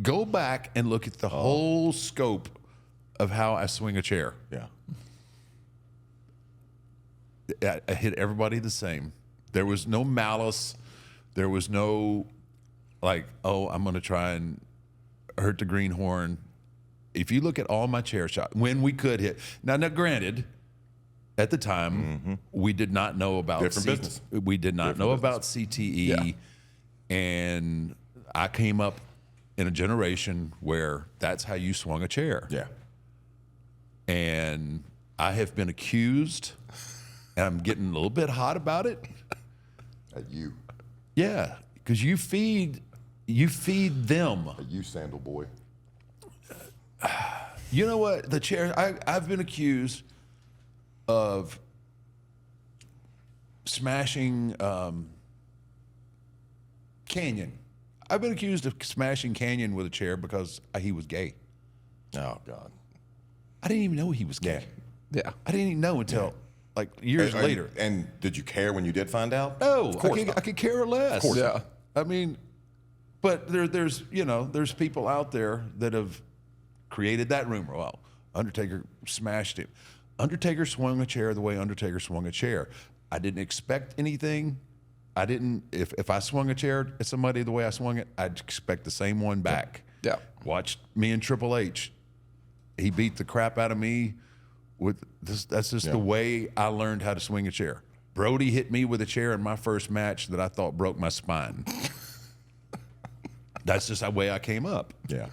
go back and look at the whole scope of how I swing a chair. Yeah. I hit everybody the same. There was no malice. There was no I'm going to try and hurt the greenhorn. If you look at all my chair shots, when we could hit. Now granted, at the time, we did not know about business. We did not know about CTE, and I came up in a generation where that's how you swung a chair. Yeah. And I have been accused, and I'm getting a little bit hot about it. At you. Yeah, because you feed them. At you, sandal boy. You know what? The chair. I've been accused of smashing Canyon. I've been accused of smashing Canyon with a chair because he was gay. Oh God! I didn't even know he was gay. Yeah. I didn't even know until years later. And did you care when you did find out? No, Of course I could care less. Of course Yeah. I mean, but there's people out there that have created that rumor. Well, Undertaker smashed him. Undertaker swung a chair the way Undertaker swung a chair. I didn't expect anything. I didn't. If I swung a chair at somebody the way I swung it, I'd expect the same one back. Yeah. Watch me and Triple H. He beat the crap out of me with this. That's just the way I learned how to swing a chair. Brody hit me with a chair in my first match that I thought broke my spine. That's just the way I came up. Yeah.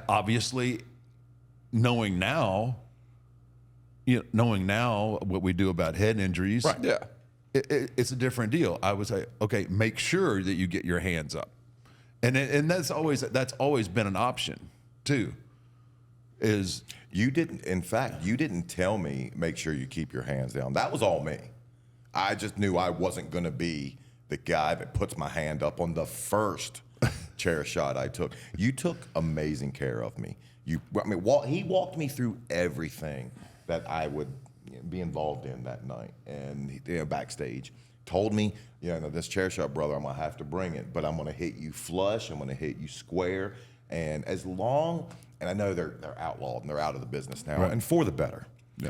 Obviously, knowing now, knowing now what we do about head injuries, Right. Yeah. it's a different deal. I would say, okay, make sure that you get your hands up, and that's always been an option too. Is You didn't tell me make sure you keep your hands down. That was all me. I just knew I wasn't going to be the guy that puts my hand up on the first chair shot I took. You took amazing care of me. He walked me through everything that I would be involved in that night, and backstage told me, this chair shot, brother, I'm gonna have to bring it, but I'm gonna hit you flush. I'm gonna hit you square, and I know they're outlawed and they're out of the business now, and for the better. Yeah.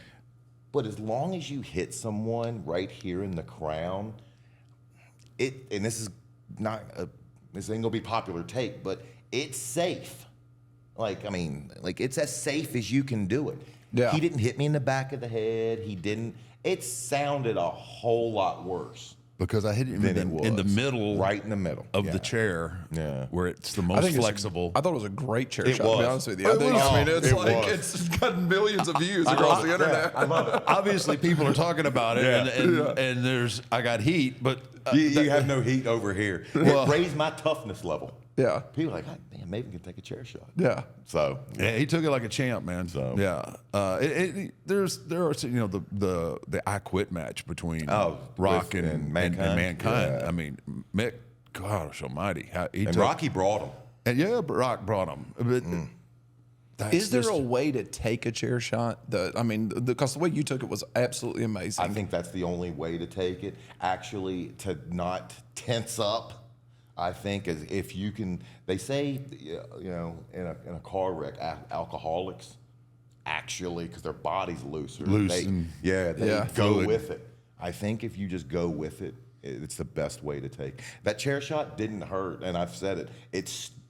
But as long as you hit someone right here in the crown, and this is not this ain't gonna be popular take, but it's safe. It's as safe as you can do it. Yeah. He didn't hit me in the back of the head. He didn't. It sounded a whole lot worse. Because I hit him than in the middle, right in the middle of the chair, where it's the most flexible. I thought it was a great chair It shot, to be was. honest with you. It's got millions of views across the internet. I love it. Obviously, people are talking about it, and I got heat, but You have no heat over here. It raised my toughness level. Yeah. People are like, God, man, Maven can take a chair shot. Yeah. So yeah, he took it like a champ, man. So. Yeah, there are the I Quit match between Rock with- and Mankind. Mankind. Yeah. I mean, Mick, gosh Almighty, Rocky brought him. and Rock brought him. But Is there a way to take a chair shot? Because the way you took it was absolutely amazing. I think that's the only way to take it. Actually, to not tense up. I think is if you can. They say, in a car wreck, alcoholics actually, because their body's looser. They go fluid. with it. I think if you just go with it, it's the best way to take. That chair shot didn't hurt, and I've said it.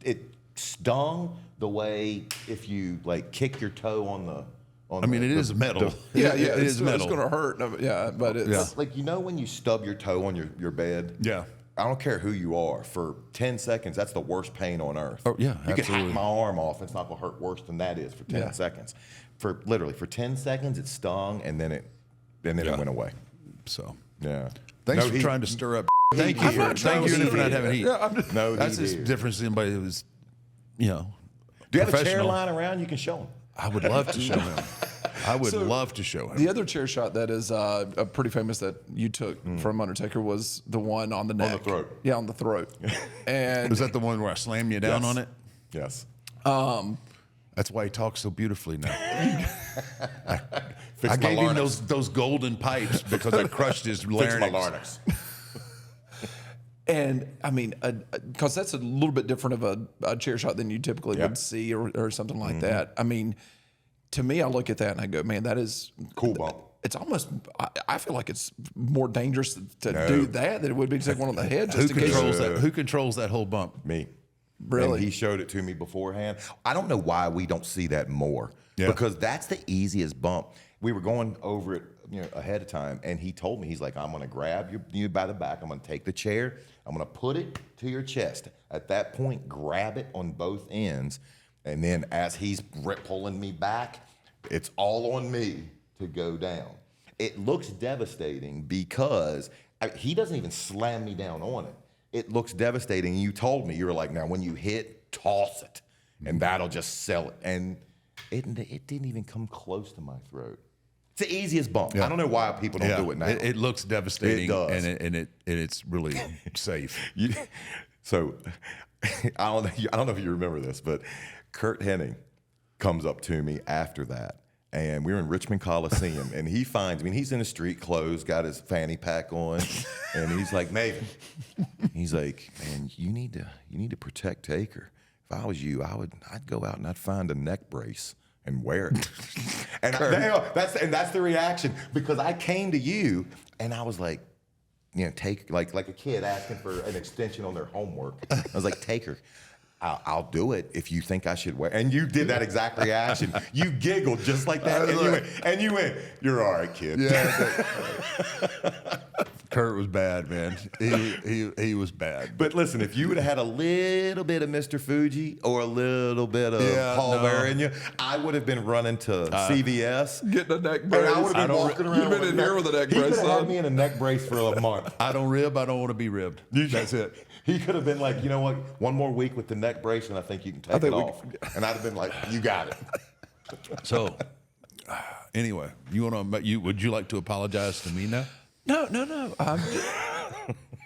It stung the way if you kick your toe on the. It is metal. it is metal. It's going to hurt. Yeah, but it's when you stub your toe on your bed. Yeah. I don't care who you are. For 10 seconds, that's the worst pain on earth. Oh, yeah, you can absolutely. hack my arm off. It's not gonna hurt worse than that is for 10 seconds. For 10 seconds, it stung, and then it went away. So Yeah. thanks for trying to stir up. Thank you for not having heat. That's the difference in somebody who's, Do you have a chair professional. lying around? You can show them. I would love to show him. I would love to show him. The other chair shot that is pretty famous that you took from Undertaker was the one on the neck. the throat. Yeah, on the throat. And Was that the one where I slammed you down on it? Yes. That's why he talks so beautifully now. Fix I my gave him larynx. those golden pipes because I crushed his Fix larynx. my larynx. And because that's a little bit different of a chair shot than you typically would see or something like that. I mean, to me, I look at that and I go, man, that is Cool bump. It's almost, I feel like it's more dangerous to do that than it would be to take one on the head. Just in case. Who controls that whole bump? Me. Really? And he showed it to me beforehand. I don't know why we don't see that more. Yeah. Because that's the easiest bump. We were going over it ahead of time, and he told me, he's like, I'm going to grab you by the back. I'm going to take the chair. I'm going to put it to your chest. At that point, grab it on both ends. And then as he's pulling me back, it's all on me to go down. It looks devastating because he doesn't even slam me down on it. It looks devastating. You told me, you were like, now when you hit, toss it, and that'll just sell it. And it didn't even come close to my throat. It's the easiest bump. I don't know why people don't do it now. It looks devastating. It does. And it's really safe. So I don't know if you remember this, but Kurt Hennig comes up to me after that, and we were in Richmond Coliseum, and he finds me. He's in his street clothes, got his fanny pack on, and he's like, Maven. He's like, man, you need to protect Taker. If I was you, I'd go out and I'd find a neck brace and wear it. And that's the reaction, because I came to you and I was like, take like a kid asking for an extension on their homework. I was like, Taker, I'll do it if you think I should wear. And you did that exact reaction. You giggled just like that, and you went, you're all right, kid. Yeah. Kurt was bad, man. He was bad. But listen, if you would have had a little bit of Mr. Fuji or a little bit of Paul Ware in you, I would have been running to CVS. Getting a neck brace. And I would have been walking around. You've been in here with a neck He brace could have had on. me in a neck brace for a month. I don't rib. I don't want to be ribbed. That's it. He could have been like, you know what? One more week with the neck brace, and I think you can take it off. And I'd have been like, you got it. So, anyway, would you like to apologize to me now? No.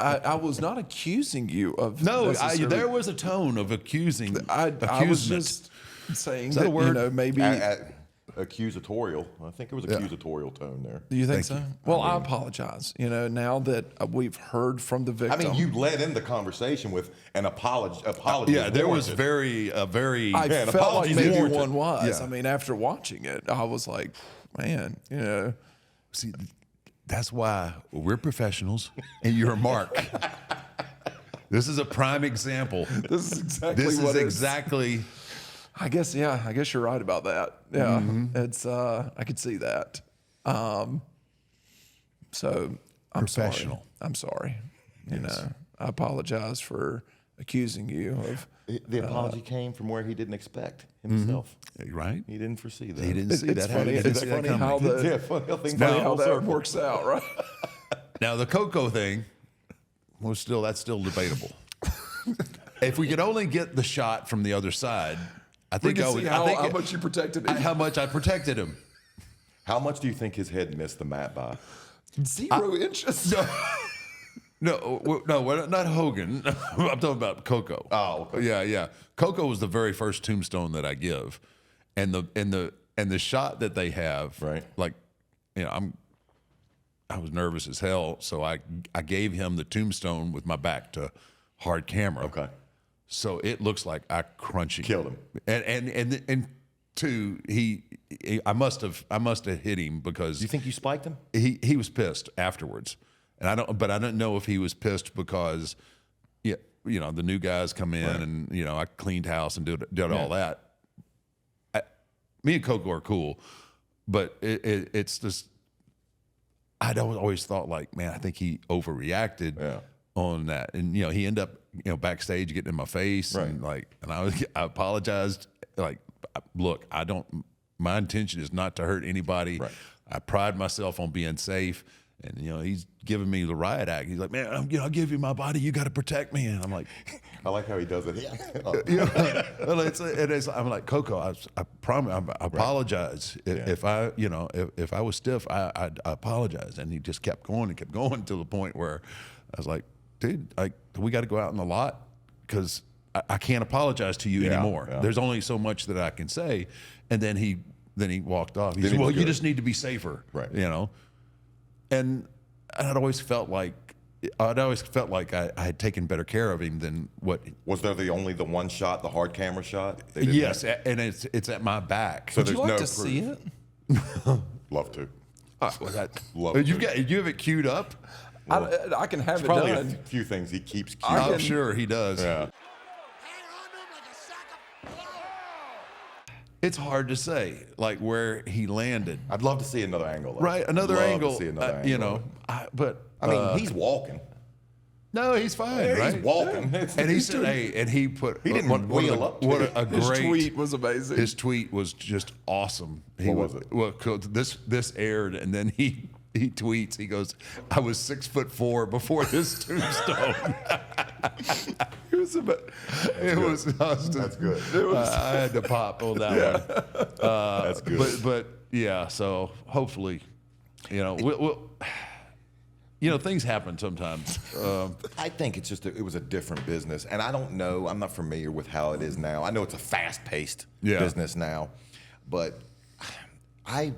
I was not accusing you of. No, necessarily- there was a tone of accusing. I was just saying that, a word? you know, maybe. Accusatorial. I think it was accusatorial tone there. Do you think Thank so? you. Well, I apologize. You know, now that we've heard from the victim. I mean, you led in the conversation with an apology. Yeah, there was very. I Man, felt like apologies maybe warranted. one was. Yeah. I mean, after watching it, I was like, man, you know. See, that's why we're professionals and you're a mark. This is a prime example. This is exactly This what is exactly. I guess you're right about that. Yeah, it's I could see that. So I'm Professional. sorry. I'm sorry. You know, I apologize for accusing you of. The apology came from where he didn't expect himself. Right? He didn't foresee that. He didn't see It's that. funny. He didn't It's see that funny coming. how the Yeah, funny how things funny come how full that circle. works out, right? Now the Koko thing, that's still debatable. If we could only get the shot from the other side, I We think can I see would. how much you protected it. how much I protected him. How much do you think his head missed the mat by? 0 inches. No, we're not Hogan. I'm talking about Koko. Oh, okay. Yeah. Koko was the very first tombstone that I give, and the shot that they have, Right. Like, you know, I was nervous as hell, so I gave him the tombstone with my back to hard camera. Okay. So it looks like I crunched him. Killed him. And two, I must have hit him because Do you think you spiked him? he was pissed afterwards, and I don't know if he was pissed because, yeah, you know, the new guys come in and you know I cleaned house and did all that. Me and Koko are cool, but it's just I'd always thought like, man, I think he overreacted on that, and you know he ended up backstage getting in my face and I apologized like, look, my intention is not to hurt anybody. Right. I pride myself on being safe. And, you know, he's giving me the riot act. He's like, man, I'll give you my body. You got to protect me. And I'm like, I like how he does it. I'm like, Koko, I promise, I apologize. If I was stiff, I apologize. And he just kept going to the point where I was like, dude, we got to go out in the lot because I can't apologize to you anymore. Yeah. There's only so much that I can say. And then he walked off. He Then said, he well, was you good. just need to be safer. Right. You know? And I'd always felt like I had taken better care of him than what. Was there the one shot, the hard camera shot? They didn't Yes, have- and it's at my back. So Would you there's like no to see proof. it? Love to. Love you have it queued up? I can have it Probably a done. few things he keeps. I'm sure he does. Yeah. It's hard to say, like where he landed. I'd love to see another angle. Though. Right, another Love to angle. see another angle. You know, but I mean, he's walking. no, he's fine, right? He's walking. And he said, "Hey," and he put. He didn't wheel up to What it. a His great tweet was amazing. His tweet was just awesome. What was it? Well, 'cause this aired, and then he tweets. He goes, "I was 6'4" before this tombstone." It was about. That's good. I had to pop on that one. That's good. But yeah, so hopefully, you know, things happen sometimes. I think it's just it was a different business, and I don't know. I'm not familiar with how it is now. I know it's a fast-paced business now, but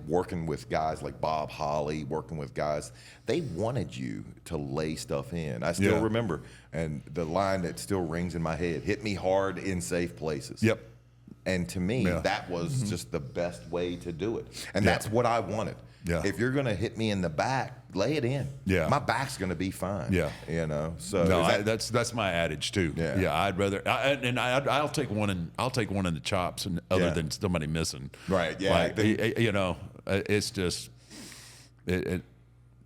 working with guys like Bob Holly, working with guys, they wanted you to lay stuff in. I still remember, and the line that still rings in my head: "Hit me hard in safe places." Yep. And to me, that was just the best way to do it, and that's what I wanted. Yeah. If you're gonna hit me in the back, lay it in. Yeah. My back's gonna be fine. Yeah. You know. So No, is that- that's my adage too. Yeah. I'd rather, I'll take one in the chops, and other Yeah. than somebody missing. Right, yeah. Like, it's just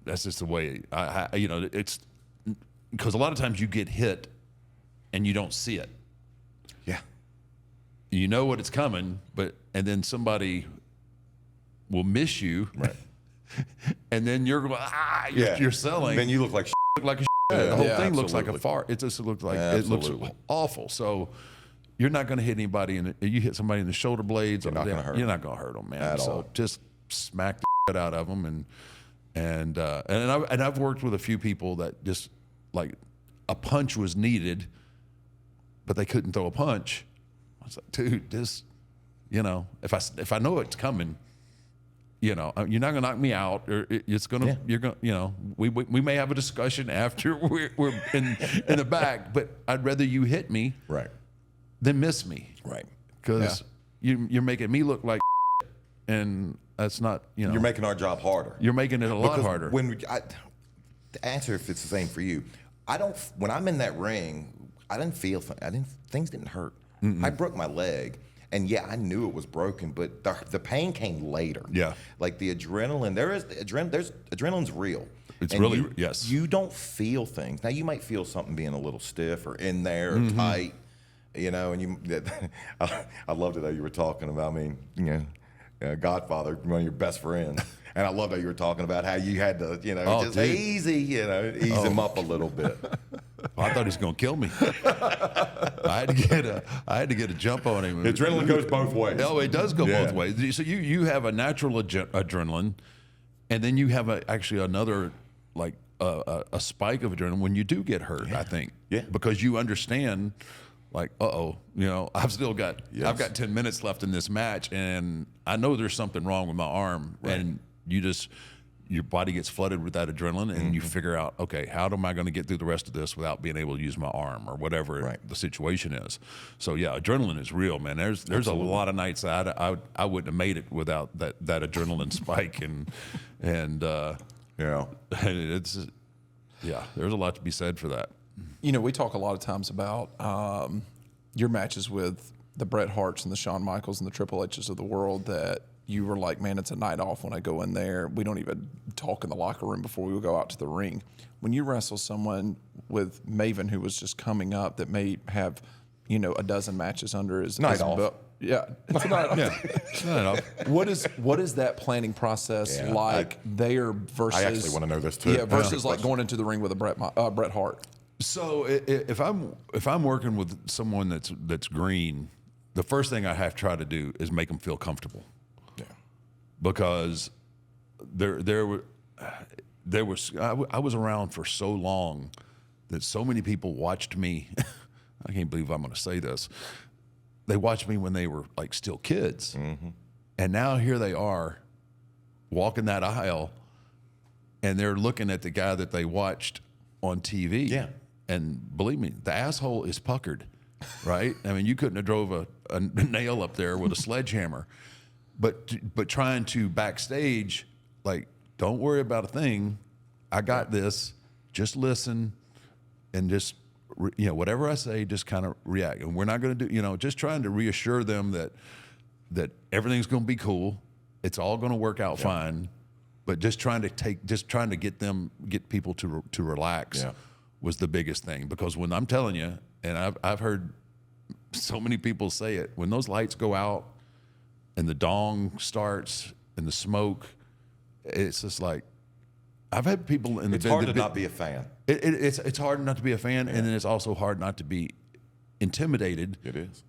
that's just the way you know, it's because a lot of times you get hit and you don't see it. Yeah. You know what it's coming, and then somebody will miss you, Right. and then you're you're selling. Then you look like look like a the whole thing looks like a absolutely. fart. It just looks like it Absolutely. looks awful. So you're not going to hit anybody you hit somebody in the shoulder blades. You're not gonna hurt You're them. not going to hurt them, man. At so all. just smack the shit out of them, and I've worked with a few people that just like a punch was needed, but they couldn't throw a punch. I was like, dude, this, you know, if I know it's coming, you know, you're not gonna knock me out, or it's gonna, you're gonna, you know, we may have a discussion after we're in the back, but I'd rather you hit me right. than miss me, Right. because you're making me look like, and that's not, you know, You're making our job harder. you're making it a lot Because harder. To answer if it's the same for you, I don't. When I'm in that ring, I didn't feel. Things didn't hurt. I broke my leg, and yeah, I knew it was broken, but the pain came later. Yeah. Like the adrenaline. There's adrenaline's real. It's And really- you, yes. You don't feel things. Now you might feel something being a little stiff or in there or tight, you know. And you, I loved it though. You were talking about. I mean, you know, Godfather, one of your best friends. And I love that you were talking about how you had to, you know, just dude. easy, you know, ease him up a little bit. I thought he was gonna kill me. I had to get a jump on him. Adrenaline goes both ways. Oh, it does go Yeah. both ways. So you have a natural adrenaline, and then you have actually another like a spike of adrenaline when you do get hurt. I think, Yeah. because you understand, like, you know, I've got 10 minutes left in this match, and I know there's something wrong with my arm, and your body gets flooded with that adrenaline, and you figure out, okay, how am I going to get through the rest of this without being able to use my arm or whatever the situation is? So yeah, adrenaline is real, man. There's a lot of nights that I wouldn't have made it without that adrenaline spike, and Yeah. it's there's a lot to be said for that. You know, we talk a lot of times about your matches with the Bret Harts and the Shawn Michaels and the Triple H's of the world, that you were like, man, it's a night off when I go in there. We don't even talk in the locker room before we go out to the ring. When you wrestle someone with Maven, who was just coming up, that may have, you know, a dozen matches under his Night his off. belt. Yeah, it's a night off. No. What is that planning process Yeah, like there versus? I actually want to know this too. Yeah, versus like going into the ring with a Bret Hart. So if I'm working with someone that's green, the first thing I have to try to do is make them feel comfortable. Yeah. Because I was around for so long that so many people watched me. I can't believe I'm going to say this. They watched me when they were like still kids, and now here they are, walking that aisle, and they're looking at the guy that they watched on TV. Yeah. And believe me, the asshole is puckered, right? I mean, you couldn't have drove a nail up there with a sledgehammer. But trying to backstage, like, don't worry about a thing. I got this. Just listen, and just whatever I say, just kind of react. And we're not going to do, just trying to reassure them that everything's going to be cool. It's all going to work out fine. But just trying to get people to relax was the biggest thing. Because when I'm telling you, and I've heard so many people say it, when those lights go out and the dong starts and the smoke, it's just like, I've had people in the... It's hard to not be a fan. It's hard not to be a fan, and then it's also hard not to be intimidated. It is.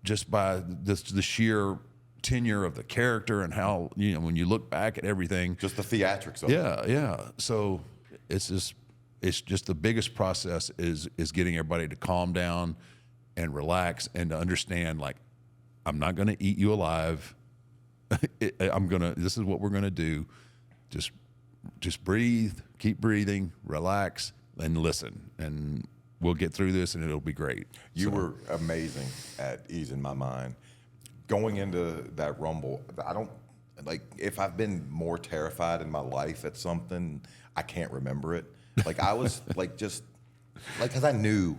Just by the sheer tenure of the character and how, when you look back at everything. Just the theatrics of it. Yeah. So it's just the biggest process is getting everybody to calm down and relax and to understand, like, I'm not going to eat you alive. This is what we're going to do. Just breathe, keep breathing, relax, and listen. And we'll get through this, and it'll be great. You were amazing at easing my mind. Going into that Rumble, if I've been more terrified in my life at something, I can't remember it. Like, I was because I knew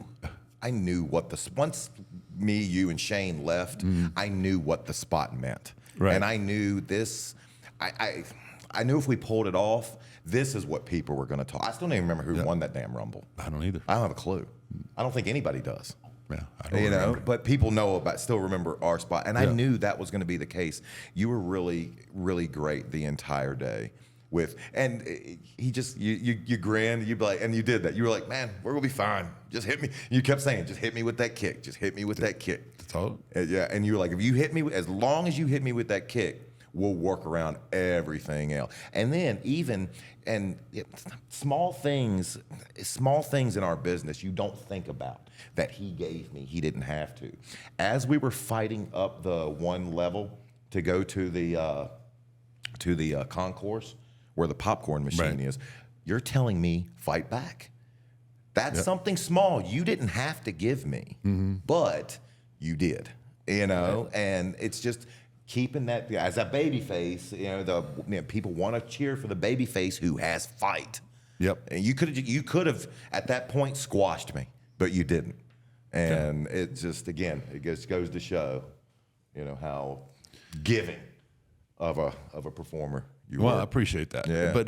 what once me, you, and Shane left, I knew what the spot meant. Right. And I knew this, I knew if we pulled it off, this is what people were going to talk. I still don't even remember who won that damn Rumble. I don't either. I don't have a clue. I don't think anybody does. Yeah, I don't remember. But people still remember our spot, and I knew that was going to be the case. You were really, really great the entire day. And he just you grinned, you like, and you did that. You were like, man, we're gonna be fine. Just hit me. You kept saying, just hit me with that kick. Just hit me with that kick. That's all. Yeah, and you were like, if you hit me, as long as you hit me with that kick, we'll work around everything else. And then small things in our business you don't think about that he gave me. He didn't have to. As we were fighting up the one level to go to the concourse where the popcorn machine is, you're telling me fight back. That's something small you didn't have to give me, but you did, and it's just keeping that as a baby face. People want to cheer for the baby face who has fight. Yep. And you could have at that point squashed me, but you didn't. And it just, again, it just goes to show, how giving of a performer you Well, were. I appreciate that. Yeah. But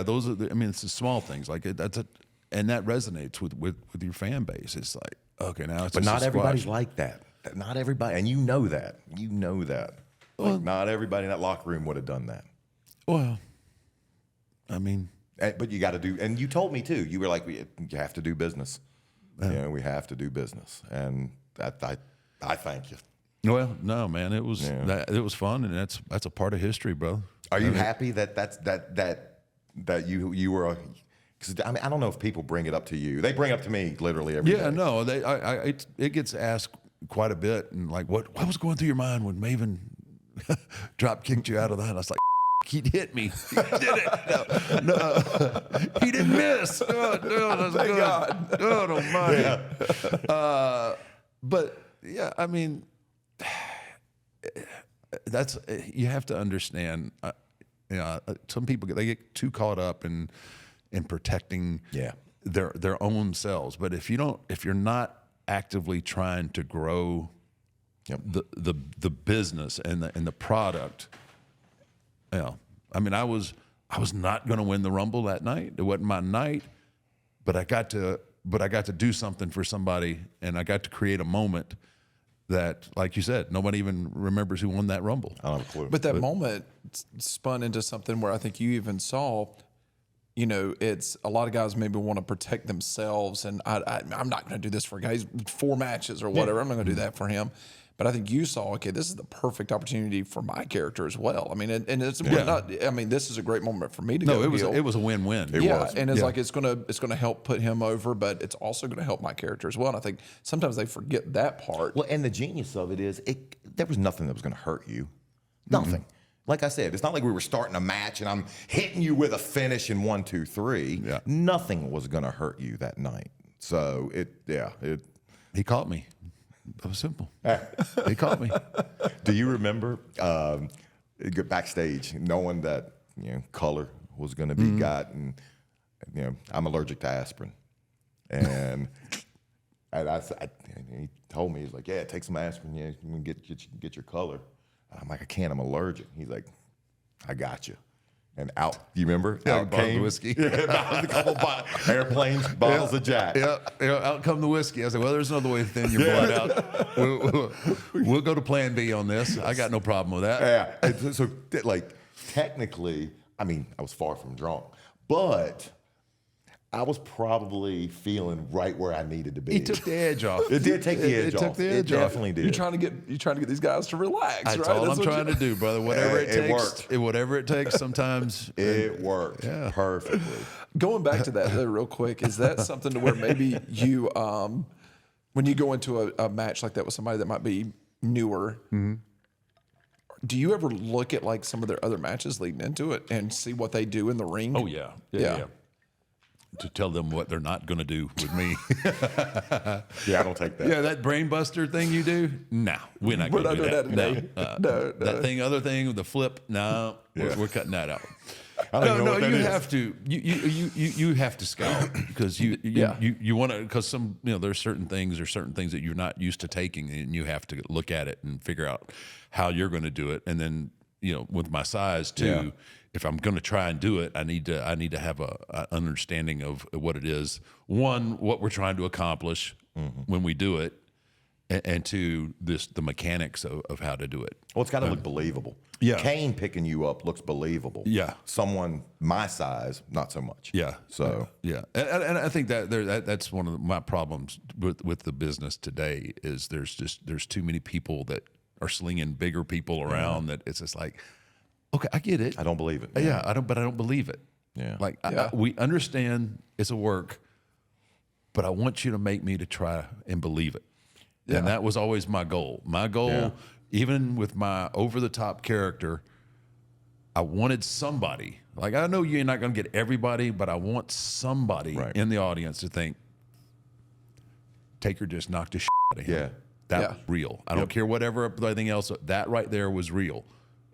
those are it's the small things like and that resonates with your fan base. It's like, okay, now it's But just not a everybody's squash. like that. Not everybody, and you know that. Like, not everybody in that locker room would have done that. Well, But you got to do, and you told me too. You were like, you have to do business. We have to do business, and I thank you. well, no, man, it was it was fun, and that's a part of history, bro. Are you happy that you were? Because I don't know if people bring it up to you. They bring it up to me literally every day. Yeah, no, it gets asked quite a bit, and like, what was going through your mind when Maven drop kicked you out of that? And I was like, he hit me. He did it. No, he didn't miss. Oh, no, that's Thank good. God. God almighty. But yeah, that's, you have to understand. Some people they get too caught up in protecting their own selves. But if you're not actively trying to grow the business and the product, I was not going to win the Rumble that night. It wasn't my night, but I got to do something for somebody, and I got to create a moment that, like you said, nobody even remembers who won that Rumble. I don't have a clue. But that moment spun into something where I think you even saw, it's a lot of guys maybe want to protect themselves, and I'm not going to do this for guys 4 matches or whatever. I'm not going to do that for him. But I think you saw, okay, this is the perfect opportunity for my character as well. I mean, and it's not. This is a great moment for me to go. It was a win-win. It was. And it's like it's gonna help put him over, but it's also gonna help my character as well. And I think sometimes they forget that part. Well, and the genius of it is, there was nothing that was going to hurt you. Nothing. Like I said, it's not like we were starting a match and I'm hitting you with a finish in 1, 2, 3. Yeah. Nothing was going to hurt you that night. So He caught me. That was simple. He caught me. Do you remember backstage knowing that color was going to be got, and I'm allergic to aspirin, and he told me, he's like, yeah, take some aspirin, you can get your color. I'm like, I can't, I'm allergic. He's like, I got you. And out, you remember? Out bottles of came whiskey. A couple airplanes, bottles of Jack. Out come the whiskey. I said, well, there's another way to thin your blood out. We'll go to plan B on this. I got no problem with that. Yeah. And so, technically, I was far from drunk, but I was probably feeling right where I needed to be. He took the edge off. It did take the edge off. It took the edge It off. definitely did. You're trying to get these guys to relax, That's right? all That's I'm what trying to do, brother. Whatever it It takes. worked. Whatever it takes. Sometimes It worked perfectly. Going back to that though, real quick, is that something to where maybe you, when you go into a match like that with somebody that might be newer, do you ever look at like some of their other matches leading into it and see what they do in the ring? Oh yeah. To tell them what they're not going to do with me. Yeah, I don't take that. Yeah, that brain buster thing you do. No, we're not going to do that. today. No. That other thing, the flip. No, we're cutting that out. I don't even know what that you is. have to. You have to scout because you want to, because there's certain things that you're not used to taking, and you have to look at it and figure out how you're going to do it. And then with my size too, if I'm going to try and do it, I need to have a understanding of what it is. One, what we're trying to accomplish when we do it, and two, the mechanics of how to do it. Well, it's got to look believable. Yeah. Kane picking you up looks believable. Yeah. Someone my size, not so much. Yeah. So yeah, and I think that's one of my problems with the business today is there's too many people that are slinging bigger people around that it's just like, okay, I get it. I don't believe it. Yeah, I don't believe it. Yeah. Like we understand it's a work, but I want you to make me to try and believe it. Yeah. And that was always my goal. My goal, even with my over-the-top character, I wanted somebody. Like, I know you're not going to get everybody, but I want somebody in the audience to think, Taker just knocked the shit out of him. Yeah. That was real. I don't care whatever everything else. That right there was real.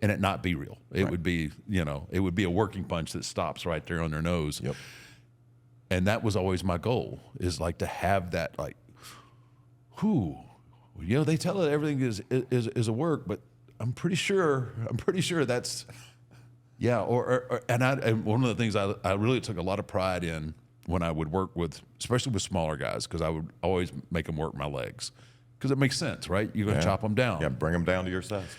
And it not be real. It would be, it would be a working punch that stops right there on their nose. Yep. And that was always my goal, is like to have that, like, they tell it everything is a work, but I'm pretty sure that's, and one of the things I really took a lot of pride in when I would work with, especially with smaller guys, because I would always make them work my legs, because it makes sense, right? You're going to chop them down. Yeah, bring them down to your size.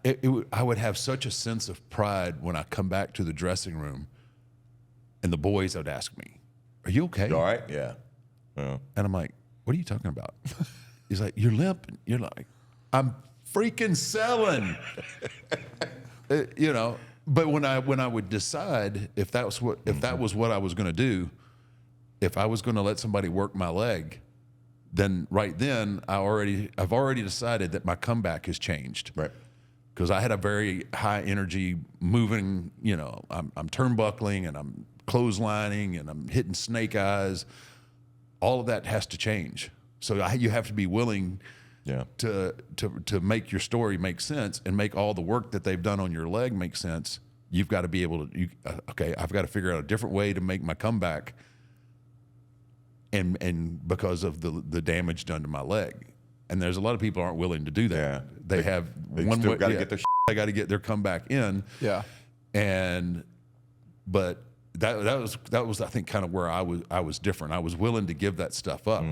I would have such a sense of pride when I come back to the dressing room, and the boys would ask me, "Are you okay?" All right. Yeah. And I'm like, "What are you talking about?" He's like, "You're limping." You're like, "I'm freaking selling." But when I would decide if that was what I was going to do, if I was going to let somebody work my leg, then right then I've already decided that my comeback has changed. Right. Because I had a very high energy moving, I'm turnbuckling and I'm clotheslining and I'm hitting snake eyes. All of that has to change. So you have to be willing to make your story make sense and make all the work that they've done on your leg make sense. You've got to be able to, I've got to figure out a different way to make my comeback, and because of the damage done to my leg. And there's a lot of people aren't willing to do that. Yeah. They have one still way. got to get their They got to get their comeback in. Yeah. But that was I think kind of where I was different. I was willing to give that stuff up.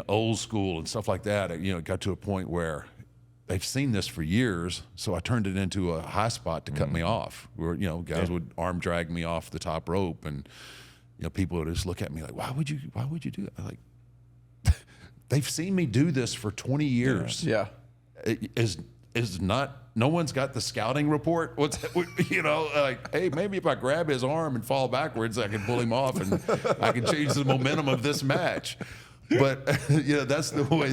Old school and stuff like that. It got to a point where they've seen this for years, so I turned it into a high spot to cut me off. Where guys would arm drag me off the top rope, and people would just look at me like, why would you do that? I'm like, they've seen me do this for 20 years. Yeah. It is not. No one's got the scouting report. What's like? Hey, maybe if I grab his arm and fall backwards, I can pull him off, and I can change the momentum of this match. But that's the way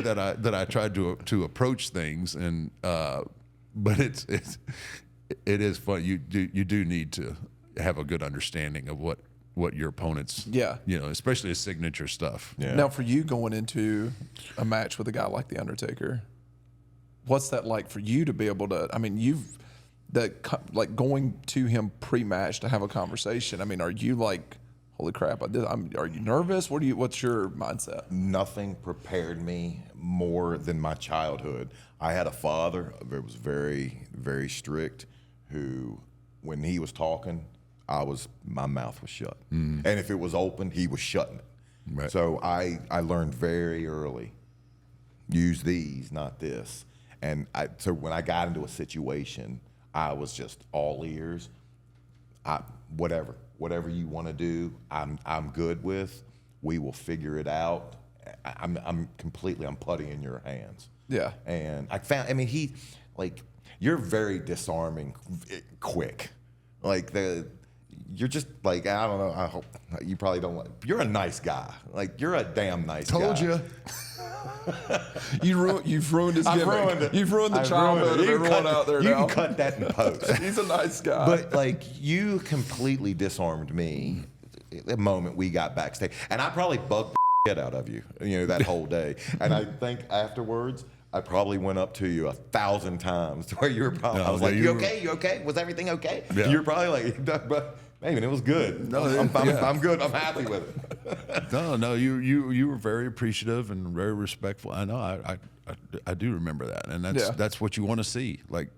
that I tried to approach things, and but it is fun. You do need to have a good understanding of what your opponents, especially his signature stuff. Yeah. Now, for you going into a match with a guy like the Undertaker, what's that like for you to be able to? I mean, going to him pre-match to have a conversation. I mean, are you like, holy crap, are you nervous? What's your mindset? Nothing prepared me more than my childhood. I had a father that was very, very strict, who, when he was talking, my mouth was shut. And if it was open, he was shutting it. Right. So I learned very early, use these, not this. And so when I got into a situation, I was just all ears. Whatever you want to do, I'm good with. We will figure it out. I'm putting in your hands. Yeah. And you're very disarming quick. You're just like, I don't know. I hope you probably don't. You're a nice guy. Like, you're a damn nice guy. Told you. You've ruined his gimmick. Ruined it. You've ruined the childhood of everyone out there you now. You can cut that in post. He's a nice guy. But you completely disarmed me the moment we got backstage, and I probably bugged the shit out of you. That whole day. And I think afterwards, I probably went up to you 1,000 times to where you were probably. I was like, "You okay? You okay? Was everything okay?" Yeah. You're probably like, "But man, it was good. No, I'm good. I'm happy with it." No, you were very appreciative and very respectful. I know. I do remember that, and Yeah. that's what you want to see. Like,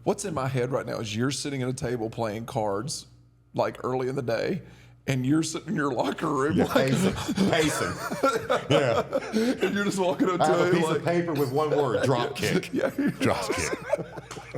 What's in my head right now is you're sitting at a table playing cards like early in the day, and you're sitting in your locker room like, Pacing. Yeah. and you're just walking up I to have a him piece like, of paper with one word: drop kick. yeah, drop kick,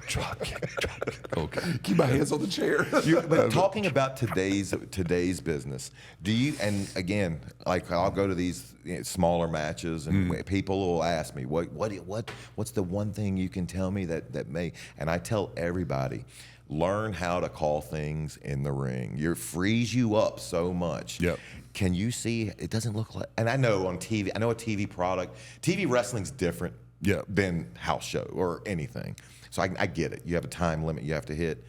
drop kick, drop kick. Okay. keep my hands on the chair. But talking about today's business, do you? And again, like I'll go to these smaller matches, and people will ask me, what's the one thing you can tell me that may? And I tell everybody, learn how to call things in the ring. It frees you up so much. Yep. Can you see? It doesn't look like. And I know on TV, I know a TV product. TV wrestling's different. Yeah. Than house show or anything. So I get it. You have a time limit you have to hit,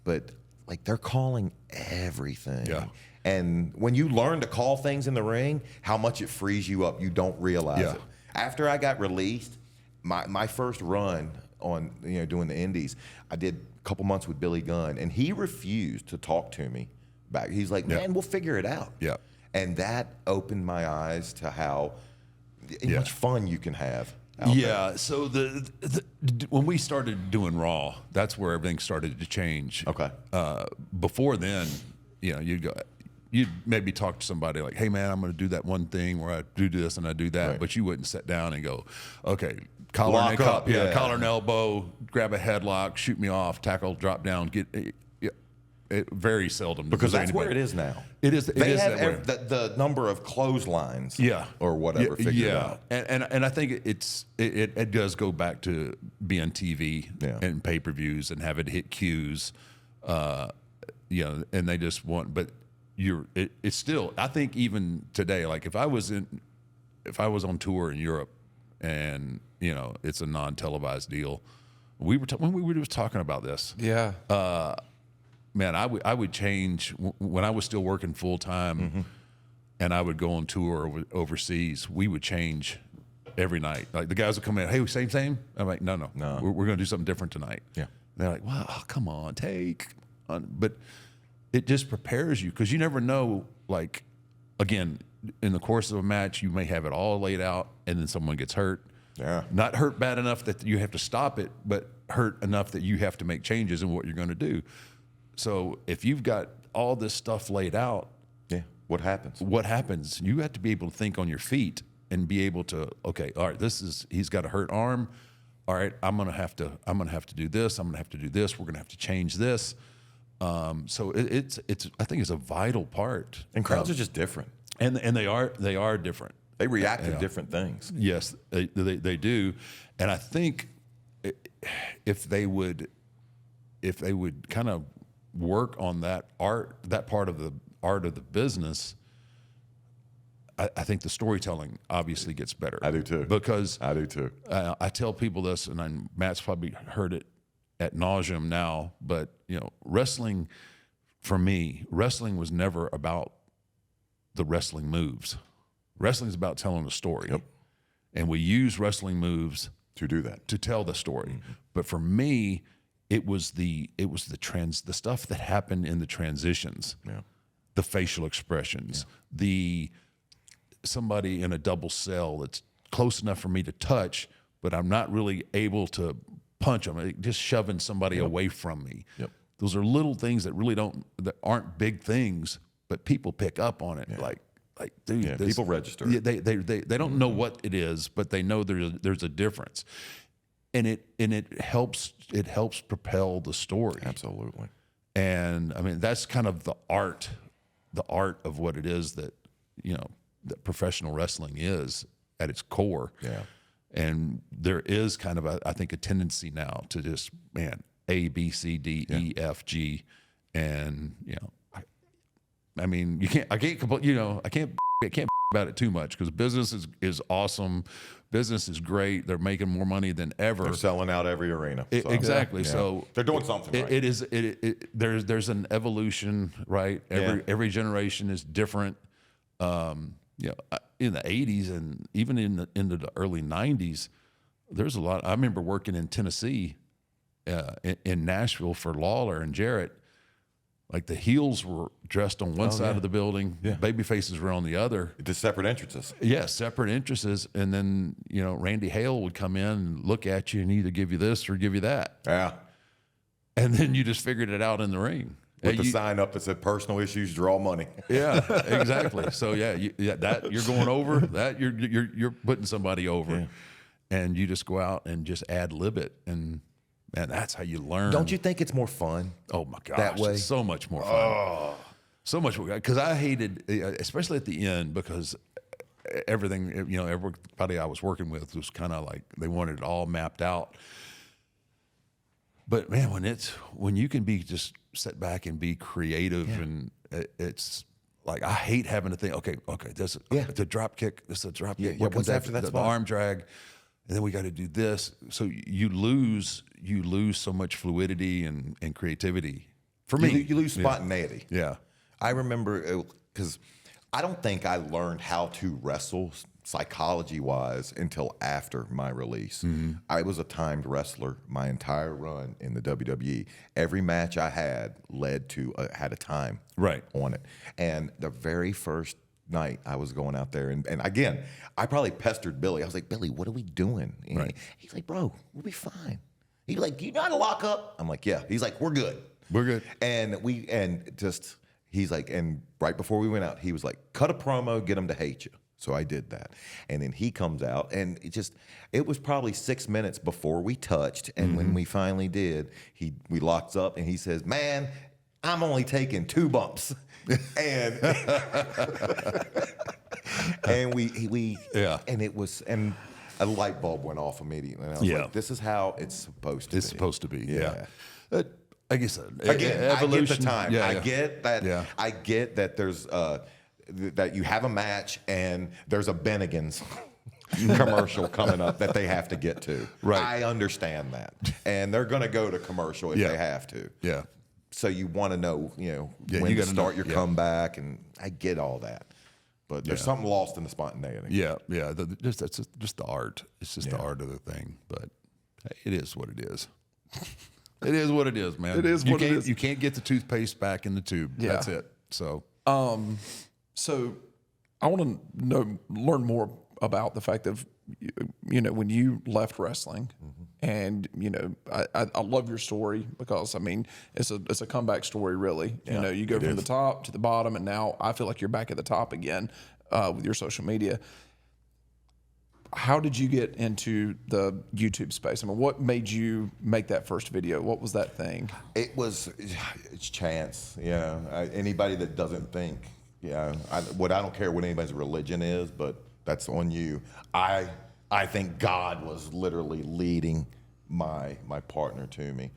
but like they're calling everything. Yeah. And when you learn to call things in the ring, how much it frees you up, you don't realize Yeah. it. After I got released, my first run on doing the indies, I did a couple months with Billy Gunn, and he refused to talk to me back. He's like, man, we'll figure it out. Yeah. And that opened my eyes to how much fun you can have. Yeah, so when we started doing Raw, that's where everything started to change. Okay. Before then, you'd maybe talk to somebody like, "Hey, man, I'm going to do that one thing where I do this and I do that," Right. but you wouldn't sit down and go, "Okay, collar Lock and up, yeah. collar and elbow, grab a headlock, shoot me off, tackle, drop down, get." It very seldom Because does that's where it anybody. is now. It is. They have that way. the number of clotheslines, Yeah, or whatever. Figured out. and I think it does go back to being TV and pay-per-views and have it hit cues, and they just want. But it's still. I think even today, like if I was on tour in Europe, and it's a non-televised deal, when we were just talking about this. Yeah. Man, I would change when I was still working full time, and I would go on tour overseas. We would change every night. Like the guys would come in, hey, same. I'm like, no. We're going to do something different tonight. Yeah. And they're like, wow, come on, but it just prepares you because you never know. Like, again, in the course of a match, you may have it all laid out, and then someone gets hurt. Yeah. Not hurt bad enough that you have to stop it, but hurt enough that you have to make changes in what you're going to do. So if you've got all this stuff laid out, what happens? You have to be able to think on your feet and be able to, okay, all right, he's got a hurt arm. All right, I'm gonna have to do this. I'm gonna have to do this. We're gonna have to change this. So it's I think it's a vital part. And crowds are just different. And they are different. They react to different things. Yes, they do. And I think if they would kind of work on that part of the art of the business, I think the storytelling obviously gets better. I do too. Because I do too. I tell people this, and Matt's probably heard it ad nauseum now, but wrestling, for me, wrestling was never about the wrestling moves. Wrestling is about telling a story. Yep. And we use wrestling moves To do that. to tell the story. But for me, it was the stuff that happened in the transitions, the facial expressions, the somebody in a double cell that's close enough for me to touch, but I'm not really able to punch them. Just shoving somebody away from me. Yep. Those are little things that aren't big things, but people pick up on it. Like, dude, people register. They don't know what it is, but they know there's a difference. And it helps propel the story. Absolutely. And I mean that's kind of the art of what it is that that professional wrestling is at its core. Yeah. And there is kind of I think a tendency now to just A, B, C, D, E, F, G, and I mean I can't about it too much because business is awesome. Business is great. They're making more money than ever. They're selling out every arena. So, Exactly. So they're doing something right. There's an evolution, right? Every generation is different. In the 80s and even into the early 90s, there's a lot. I remember working in Tennessee, in Nashville for Lawler and Jarrett. Like the heels were dressed on one side of the building, baby faces were on the other. Just separate entrances. Yeah, separate entrances, and then Randy Hale would come in and look at you and either give you this or give you that, Yeah. and then you just figured it out in the ring. With the sign up that said "personal issues, draw money." Yeah, exactly. So that you're going over, that you're putting somebody over, and you just go out and just ad lib it, and man, that's how you learn. Don't you think it's more fun? Oh my gosh, that way? It's so much more fun. So much more, because I hated, especially at the end, because everything, everybody I was working with was kind of like they wanted it all mapped out. But man, when you can be just sit back and be creative, and it's like I hate having to think. Okay, this the drop kick. This is a drop kick. What comes after that? The arm drag, and then we got to do this. So you lose so much fluidity and creativity. For me, You lose spontaneity. Yeah. I remember because I don't think I learned how to wrestle psychology-wise until after my release. I was a timed wrestler my entire run in the WWE. Every match I had had a time on it. And the very first night I was going out there, and again, I probably pestered Billy. I was like, Billy, what are we doing? And he's like, bro, we'll be fine. He's like, you know how to lock up? I'm like, yeah. He's like, we're good. We're good. He's like, and right before we went out, he was like, cut a promo, get them to hate you. So I did that. And then he comes out, and it was probably 6 minutes before we touched. And when we finally did, we locked up, and he says, man, I'm only taking 2 bumps. And and a light bulb went off immediately. And I was like, this is how it's supposed to be. It's supposed to be. Yeah. I guess again, evolution. I get the time. Yeah, I get that. Yeah. I get that there's that you have a match and there's a Bennigan's commercial coming up that they have to get to. Right. I understand that, and they're going to go to commercial if they have to. Yeah. So you want to know, when you to gotta start know, your comeback, and I get all that, but there's something lost in the spontaneity. Yeah. That's just the art. It's just the art of the thing. But hey, it is what it is. It is what it is, man. It is what it is. You can't get the toothpaste back in the tube. Yeah. That's it. So, So I want to learn more about the fact of, when you left wrestling, and, I love your story because, I mean, it's a comeback story, really. Yeah, You go it from is. the top to the bottom, and now I feel like you're back at the top again with your social media. How did you get into the YouTube space? I mean, what made you make that first video? What was that thing? It's chance. Anybody that doesn't think, I don't care what anybody's religion is, but that's on you. I think God was literally leading my partner to me.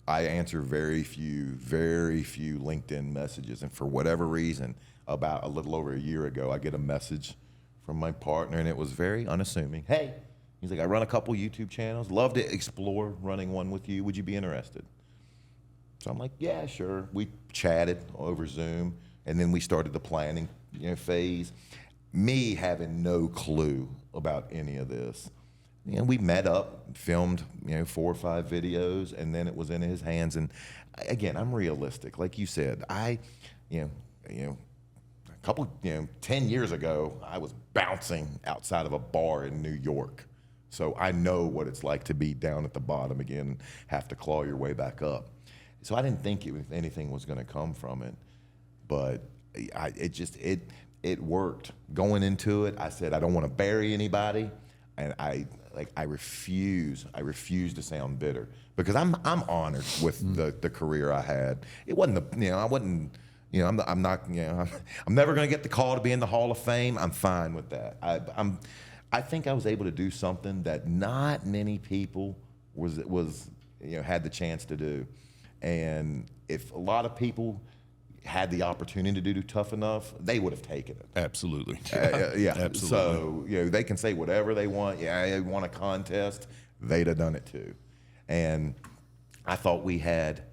I answer very few LinkedIn messages, and for whatever reason, about a little over a year ago, I get a message from my partner, and it was very unassuming. Hey, he's like, I run a couple YouTube channels. Love to explore running one with you. Would you be interested? So I'm like, yeah, sure. We chatted over Zoom, and then we started the planning phase. Me having no clue about any of this. We met up, filmed 4 or 5 videos, and then it was in his hands. And again, I'm realistic. Like you said, a couple, 10 years ago, I was bouncing outside of a bar in New York. So I know what it's like to be down at the bottom again and have to claw your way back up. So I didn't think anything was going to come from it, but it worked. Going into it, I said, I don't want to bury anybody, and I refuse to sound bitter, because I'm honored with the career I had. It wasn't I'm never going to get the call to be in the Hall of Fame. I'm fine with that. I think I was able to do something that not many people had the chance to do. And if a lot of people had the opportunity to do Tough Enough, they would have taken it. absolutely. Absolutely. So they can say whatever they want. Yeah, they want a contest. They'd have done it too. And I thought we had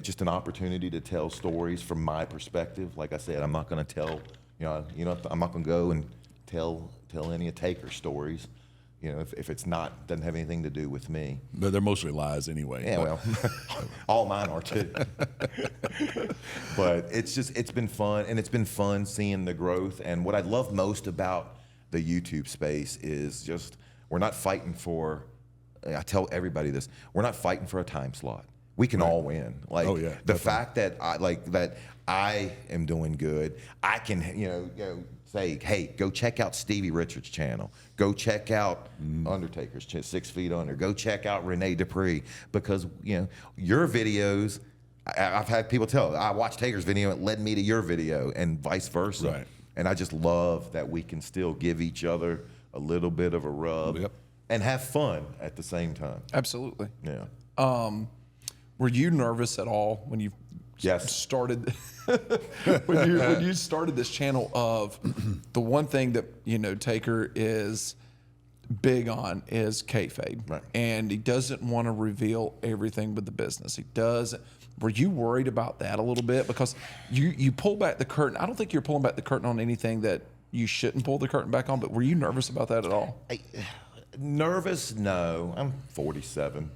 just an opportunity to tell stories from my perspective. Like I said, I'm not going to tell, I'm not going to go and tell any of Taker's stories. You know, if it's not, doesn't have anything to do with me. But they're mostly lies anyway. Yeah, well, all mine are too. But it's been fun, and it's been fun seeing the growth. And what I love most about the YouTube space is just we're not fighting for. I tell everybody this: we're not fighting for a time slot. We can all win. Like Oh, yeah, the fact that I am doing good, I can say, hey, go check out Stevie Richards' channel. Go check out Undertaker's 6 Feet Under. Go check out Renee Dupree, because your videos. I've had people tell, I watched Taker's video, it led me to your video, and vice versa. Right. And I just love that we can still give each other a little bit of a rub and have fun at the same time. Absolutely. Yeah. Were you nervous at all when you started when you started this channel? Of the one thing that Taker is big on is kayfabe, right. And he doesn't want to reveal everything with the business. He does. Were you worried about that a little bit, because you pull back the curtain? I don't think you're pulling back the curtain on anything that you shouldn't pull the curtain back on. But were you nervous about that at all? Nervous? No. I'm 47.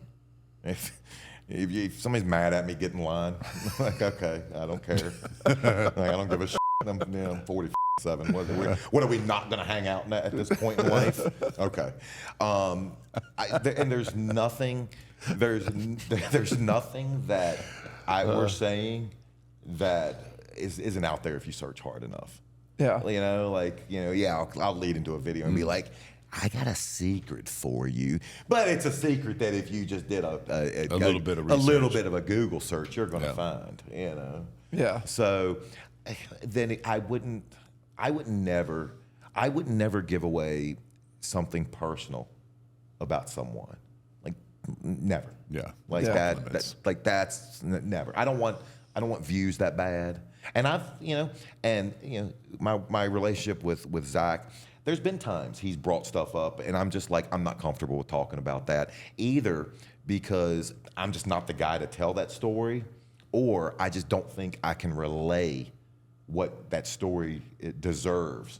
If somebody's mad at me, get in line. Like, okay, I don't care. Like, I don't give a shit. I'm 47. What are we not going to hang out at this point in life? Okay. And there's nothing. There's nothing that we're saying that isn't out there if you search hard enough. Yeah. I'll lead into a video and be like, I got a secret for you, but it's a secret that if you just did a little bit of a little bit of a Google search, you're going to find. Yeah. So then I would never give away something personal about someone. Like never. Yeah. Like that's never. I don't want views that bad. And my relationship with Zach. There's been times he's brought stuff up, and I'm just like, I'm not comfortable with talking about that, either because I'm just not the guy to tell that story, or I just don't think I can relay what that story it deserves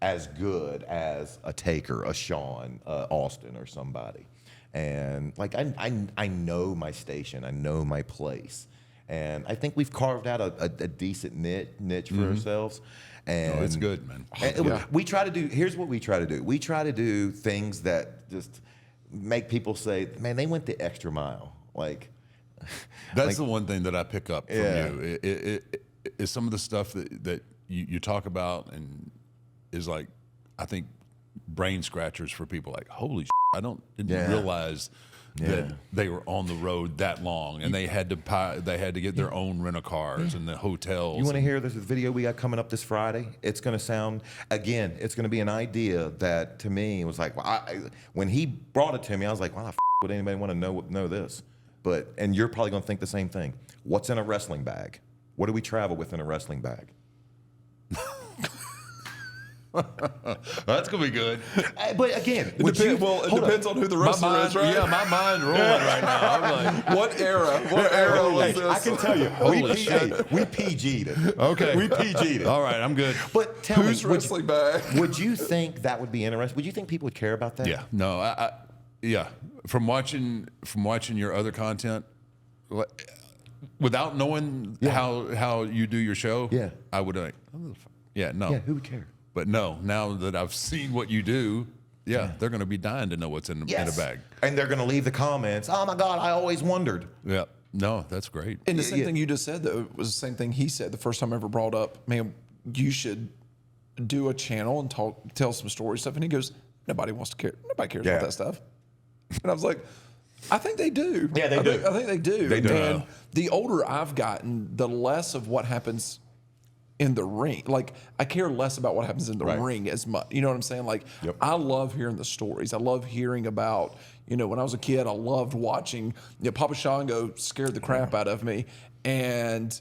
as good as a Taker, a Sean, Austin, or somebody. And like I know my station, I know my place, and I think we've carved out a decent niche for ourselves. And it's good, man. We try to do. Here's what we try to do. We try to do things that just make people say, "Man, they went the extra mile." Like that's the one thing that I pick up from you. It is some of the stuff that you talk about, and is like, I think, brain scratchers for people. Like, holy shit, I didn't realize that they were on the road that long, and they had to get their own rental cars and the hotels. You want to hear this video we got coming up this Friday? It's going to sound, again, it's going to be an idea that to me was like, when he brought it to me, I was like, why the would anybody want to know this? And you're probably going to think the same thing. What's in a wrestling bag? What do we travel with in a wrestling bag? That's gonna be good. But again, it depends on who the wrestler is, right? Yeah, my mind's rolling right now. I'm like, what era was this? I can tell you, we PG'd it. Okay, we PG'd it. All right, I'm good. But tell who's me, wrestling bag? Would you think that would be interesting? Would you think people would care about that? Yeah, no, yeah. From watching your other content, without knowing how you do your show, I would like, no. Yeah, who would care? But no, now that I've seen what you do, they're going to be dying to know what's in a bag. And they're going to leave the comments, oh my God, I always wondered. Yeah. No, that's great. And the same thing you just said, though, was the same thing he said the first time I ever brought up, man, you should do a channel and tell some story stuff. And he goes, nobody wants to care. Nobody cares about that stuff. And I was like, I think they do. Yeah, they do. I think they do. They do. And the older I've gotten, the less of what happens in the ring. Like, I care less about what happens in the ring as much. You know what I'm saying? Like, I love hearing the stories. I love hearing about, when I was a kid, I loved watching, Papa Shango scared the crap out of me. And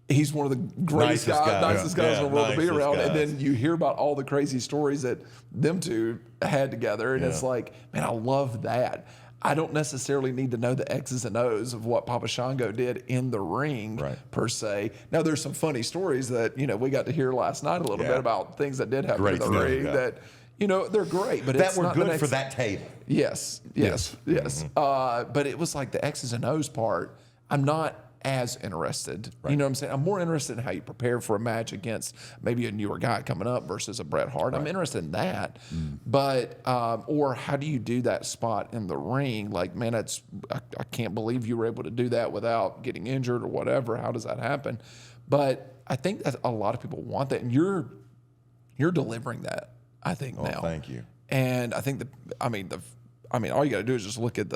he's one of the greatest nicest guys in the world to be around. Guys. And then you hear about all the crazy stories that them two had together. And it's like, man, I love that. I don't necessarily need to know the X's and O's of what Papa Shango did in the ring per se. Now, there's some funny stories that, we got to hear last night a little bit about things that did happen in the ring that, You know, they're great, but that it's were not good the next, for that table. Yes. But it was like the X's and O's part. I'm not as interested. You know what I'm saying? I'm more interested in how you prepare for a match against maybe a newer guy coming up versus a Bret Hart. I'm interested in that. But, or how do you do that spot in the ring? Like, man, I can't believe you were able to do that without getting injured or whatever. How does that happen? But I think that a lot of people want that, and you're delivering that, I think, now. Thank you. And I think all you got to do is just look at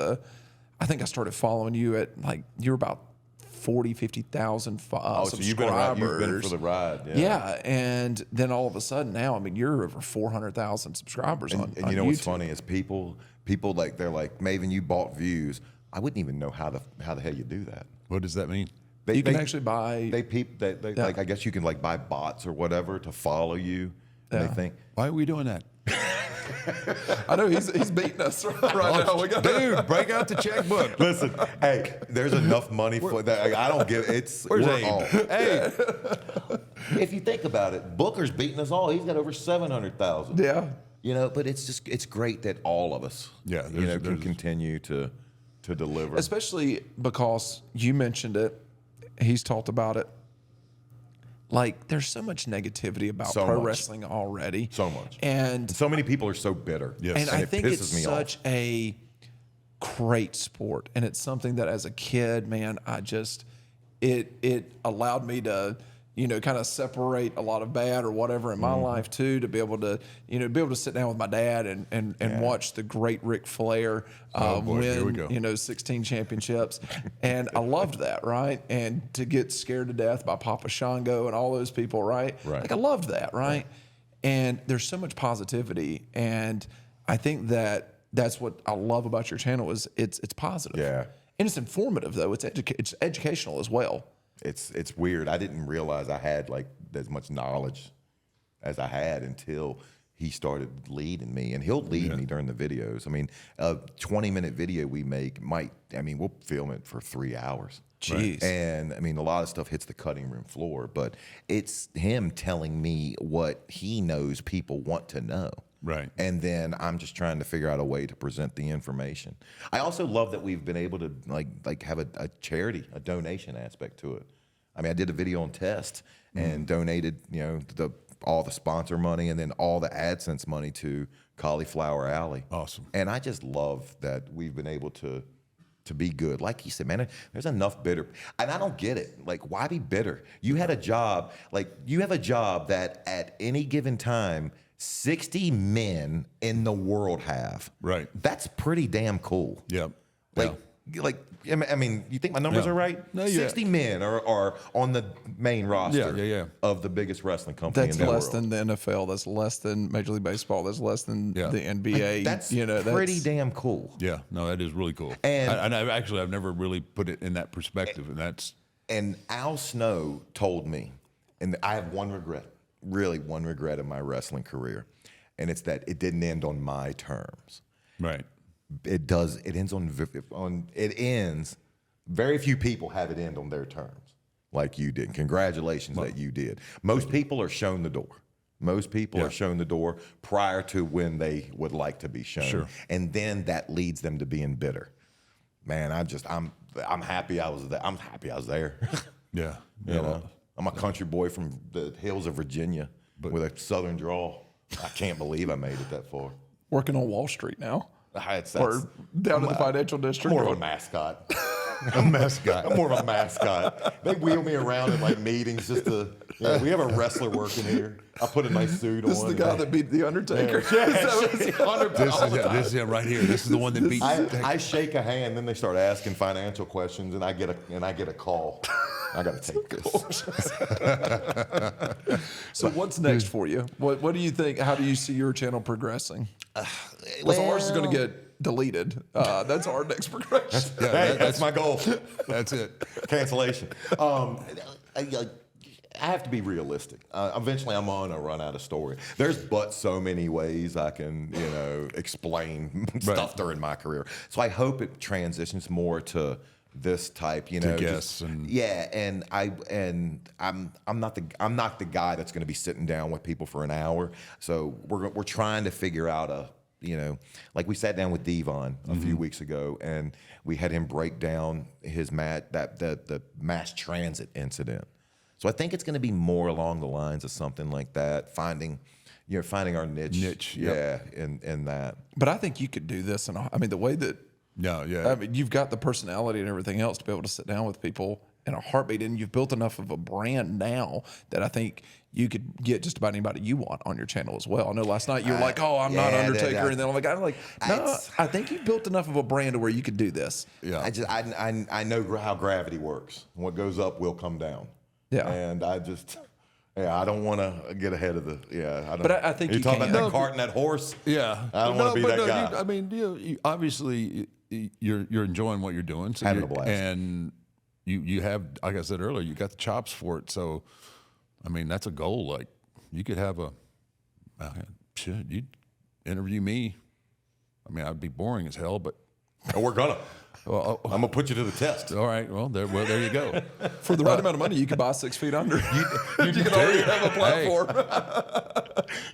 I think I started following you at, like, you were about 40, 50,000 subscribers. So you've been for the ride. Yeah. And then all of a sudden now, I mean, you're over 400,000 subscribers on you know YouTube. what's funny is people like, they're like, Maven, you bought views. I wouldn't even know how the hell you do that. What does that mean? You can actually buy. Like, I guess you can like buy bots or whatever to follow you. And they think, Why are we doing that? I know he's beating us right now. We got Dude, break out the checkbook. listen, hey, there's enough money for that. Like, I don't give it's. Where's we're Abe? all- Hey, If you think about it, Booker's beating us all. He's got over 700,000. Yeah. You know, but it's great that all of us, can continue to deliver. Especially because you mentioned it. He's talked about it. Like, there's so much negativity about So pro much. wrestling already. So much. And So many people are so bitter. Yes. And I it think pisses it's me such off. a great sport, and it's something that as a kid, man, it allowed me to, kind of separate a lot of bad or whatever in my life too, to be able to sit down with my dad and watch the great Ric Flair boy, here we go. win 16 championships, and I loved that, right? And to get scared to death by Papa Shango and all those people, right? Like, I loved that, right? And there's so much positivity, and I think that's what I love about your channel is it's positive. Yeah. And it's informative though. It's educational as well. It's weird. I didn't realize I had like as much knowledge as I had until he started leading me, and he'll lead me during the videos. I mean, a 20-minute video we make we'll film it for 3 hours. Jeez. And I mean, a lot of stuff hits the cutting room floor, but it's him telling me what he knows people want to know. Right. And then I'm just trying to figure out a way to present the information. I also love that we've been able to like have a charity, a donation aspect to it. I mean, I did a video on Test and donated, all the sponsor money and then all the AdSense money to Cauliflower Alley. Awesome. And I just love that we've been able to be good. Like you said, man, there's enough bitter. And I don't get it. Like, why be bitter? You had a job, you have a job that at any given time, 60 men in the world have. Right. That's pretty damn cool. Yep. I mean, you think my numbers Yeah. are right? No, 60 men are on the main roster Yeah. of the biggest wrestling company That's in the less world. than the NFL. That's less than Major League Baseball. That's less than Yeah. the NBA. That's that's pretty damn cool. Yeah. No, that is really cool. And- I've never really put it in that perspective, and that's And Al Snow told me, and I have one regret, really one regret in my wrestling career, and it's that it didn't end on my terms. right. It does. It ends very few people have it end on their terms like you did. Congratulations that you did. Most people are shown the door. Most people are shown the door prior to when they would like to be shown. Sure. And then that leads them to being bitter. Man, I'm happy I was there. I'm happy I was there. Yeah. You know, I'm a country boy from the hills of Virginia with a southern drawl. I can't believe I made it that far. working on Wall Street now, That's or down in the financial district. more of a mascot. I'm more of a mascot. They wheel me around in like meetings just to. We have a wrestler working here. I put a nice suit on. This is the guy that beat the Undertaker. This is it right here. This is the one that beat. I shake a hand, then they start asking financial questions, and I get a call. I got to take this. So what's next for you? What do you think? How do you see your channel progressing? Well, ours is going to get deleted. That's our next progression. That's my goal. That's it. Cancellation. I have to be realistic. Eventually, I'm going to run out of story. There's but so many ways I can, explain stuff during my career. So I hope it transitions more to this type, you To know, guess and I'm not the guy that's going to be sitting down with people for an hour. So we're trying to figure out like we sat down with Devon a few weeks ago, and we had him break down his the mass transit incident. So I think it's going to be more along the lines of something like that, finding our niche, in that. But I think you could do this, and I mean the way that. I mean, you've got the personality and everything else to be able to sit down with people in a heartbeat, and you've built enough of a brand now that I think you could get just about anybody you want on your channel as well. I know last night you were like, "Oh, I'm not Undertaker," and then I'm like, "No, I think you've built enough of a brand to where you could do this." Yeah, I know how gravity works. What goes up will come down. Yeah, and I don't want to get ahead of the. Yeah, I don't. But I think you talking about that cart and that horse. Yeah, I don't want to be that guy. I mean, you obviously you're enjoying what you're doing, so having a blast, and you have, like I said earlier, you got the chops for it. So, I mean, that's a goal. Like you could have you'd interview me. I mean, I'd be boring as hell, but we're gonna. Well, I'm gonna put you to the test. All right. Well, there you go. For the right amount of money, you could buy 6 feet under. You can already have a platform.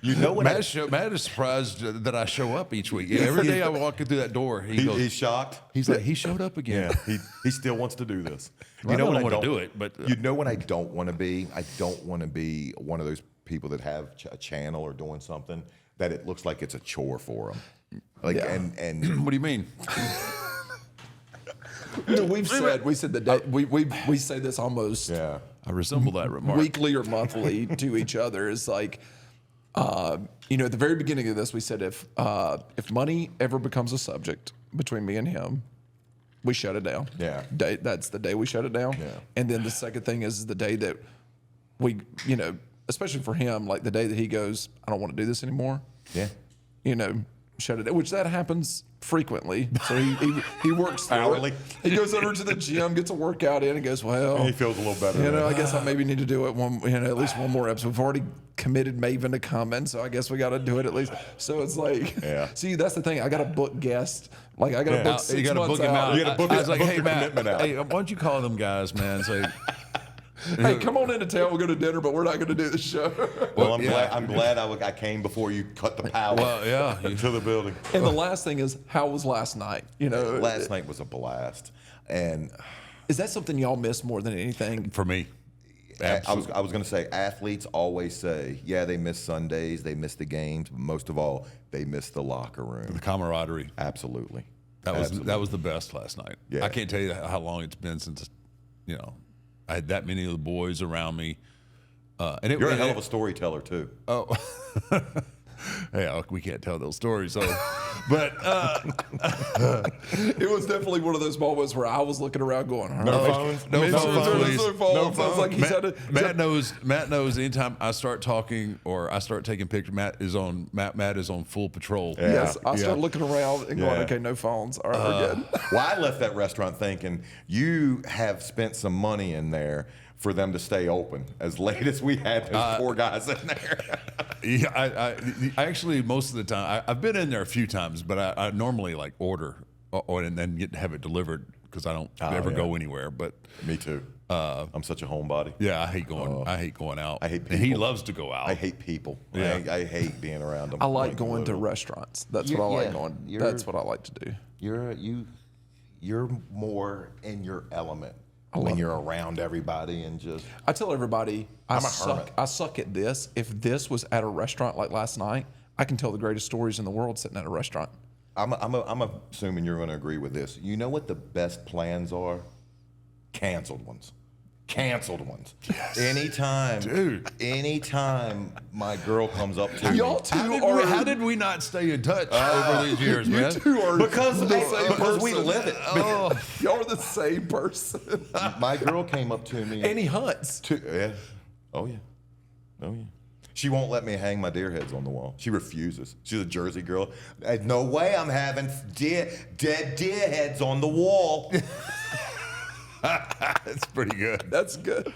You know what? Matt is surprised that I show up each week. Every day I walk through that door, he's shocked. He's like, he showed up again. Yeah, he still wants to do this. Well, you know what I want to do it, but you know what I don't want to be. I don't want to be one of those people that have a channel or doing something that it looks like it's a chore for them. Like and what do you mean? You know, we said that we say this almost. Yeah, I resemble that remark. Weekly or monthly to each other is like, at the very beginning of this, we said if money ever becomes a subject between me and him, we shut it down. Yeah, that's the day we shut it down. Yeah, and then the second thing is the day that we, especially for him, like the day that he goes, I don't want to do this anymore. Yeah, shut it down, which that happens frequently. So he works hourly. He goes over to the gym, gets a workout in, and goes, well, and he feels a little better. I guess I maybe need to do it at least one more episode. We've already committed Maven to coming, so I guess we got to do it at least. So it's like, see, that's the thing. I got to book guests. Like I got to book 6 months out. You got to book. I was like, hey Matt, hey, why don't you call them guys, man? Say, hey, come on into town. We'll go to dinner, but we're not going to do the show. Well, I'm glad I came before you cut the power. Well, to the building. And the last thing is, how was last night? Last night was a blast. And is that something y'all miss more than anything? For me, absolutely. I was going to say, athletes always say, they miss Sundays, they miss the games, but most of all, they miss the locker room, the camaraderie. Absolutely. That was the best last night. Yeah. I can't tell you how long it's been since I had that many of the boys around me. You're a hell of a storyteller too. Oh, yeah, we can't tell those stories. So, but it was definitely one of those moments where I was looking around, going, "No phones, no phones." Like Matt knows. Anytime I start talking or I start taking pictures, Matt is on full patrol. Yeah. Yes, I start looking around and going, "Okay, no phones. All right, we're good." Well, I left that restaurant thinking you have spent some money in there for them to stay open as late as we had those poor guys in there. Yeah, I actually, most of the time, I've been in there a few times, but I normally like order and then have it delivered because I don't ever go anywhere. But me too. I'm such a homebody. Yeah, I hate going out. I hate people. And he loves to go out. I hate people. Yeah. I hate being around them. I like going to restaurants. That's what I like going. That's what I like to do. You're more in your element when you're around everybody and just. I tell everybody I suck at this. If this was at a restaurant like last night, I can tell the greatest stories in the world sitting at a restaurant. I'm assuming you're going to agree with this. You know what the best plans are? Canceled ones. Yes. Anytime my girl comes up to y'all me. How did we not stay in touch over these years, man? You two are because we live it. Y'all are the same person. My girl came up to me. And he hunts. Oh yeah. She won't let me hang my deer heads on the wall. She refuses. She's a Jersey girl. No way I'm having dead deer heads on the wall. That's pretty good. That's good.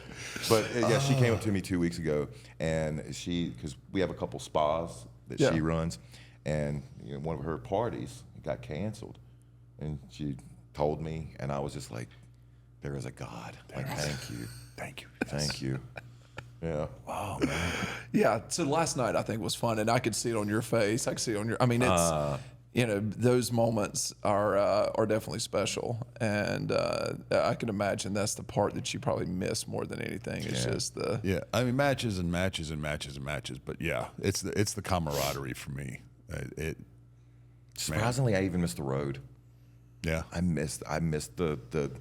But she came up to me 2 weeks ago, and because we have a couple spas that she runs, and one of her parties got canceled, and she told me, and I was just like, there is a God. Like, thank you. Thank you. Thank you. Yeah. Wow, man. Yeah. So last night I think was fun, and I could see it on your face. I could see it on your. I mean, it's those moments are definitely special, and I can imagine that's the part that you probably miss more than anything. It's just the I mean, matches and matches and matches and matches, but yeah, it's the camaraderie for me. Surprisingly, I even missed the road. Yeah, I missed the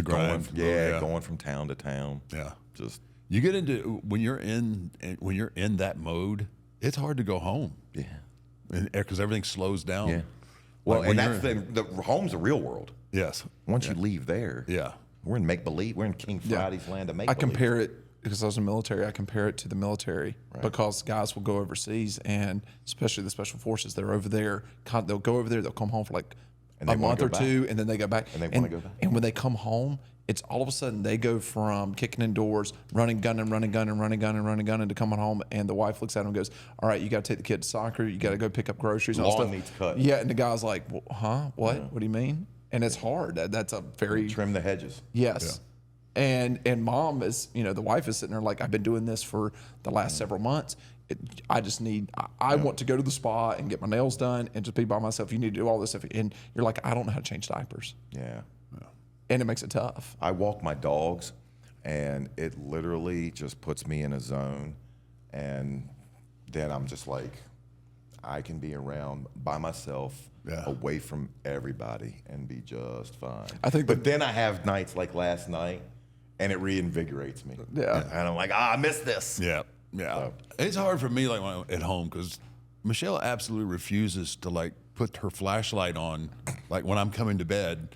grind. Going from town to town. Yeah, just you get into when you're in that mode, it's hard to go home. Yeah, because everything slows down. Yeah. Well, Like, and that's the home's a real world. Yes. Once you leave there, we're in make believe. We're in King Friday's land of make believe. I compare it because I was in the military. I compare it to the military because guys will go overseas, and especially the special forces, they're over there. They'll go over there. They'll come home for like a month or two, and then they go back. And they want to go back. And when they come home, it's all of a sudden they go from kicking in doors, running, gunning to coming home, and the wife looks at him and goes, "All right, you got to take the kid to soccer. You got to go pick up groceries. And all Lawn stuff." needs cut. Yeah, and the guy's like, "Huh? What? What do you mean?" And it's hard. That's a very Trim the hedges. yes. And mom is, the wife is sitting there like, I've been doing this for the last several months. I want to go to the spa and get my nails done and just be by myself. You need to do all this stuff. And you're like, I don't know how to change diapers. Yeah. And it makes it tough. I walk my dogs, and it literally just puts me in a zone, and then I'm just like, I can be around by myself, away from everybody, and be just fine. But then I have nights like last night, and it reinvigorates me. Yeah. And I'm like, I miss this. Yeah. Yeah. It's hard for me, like when I'm at home, because Michelle absolutely refuses to like put her flashlight on, like when I'm coming to bed,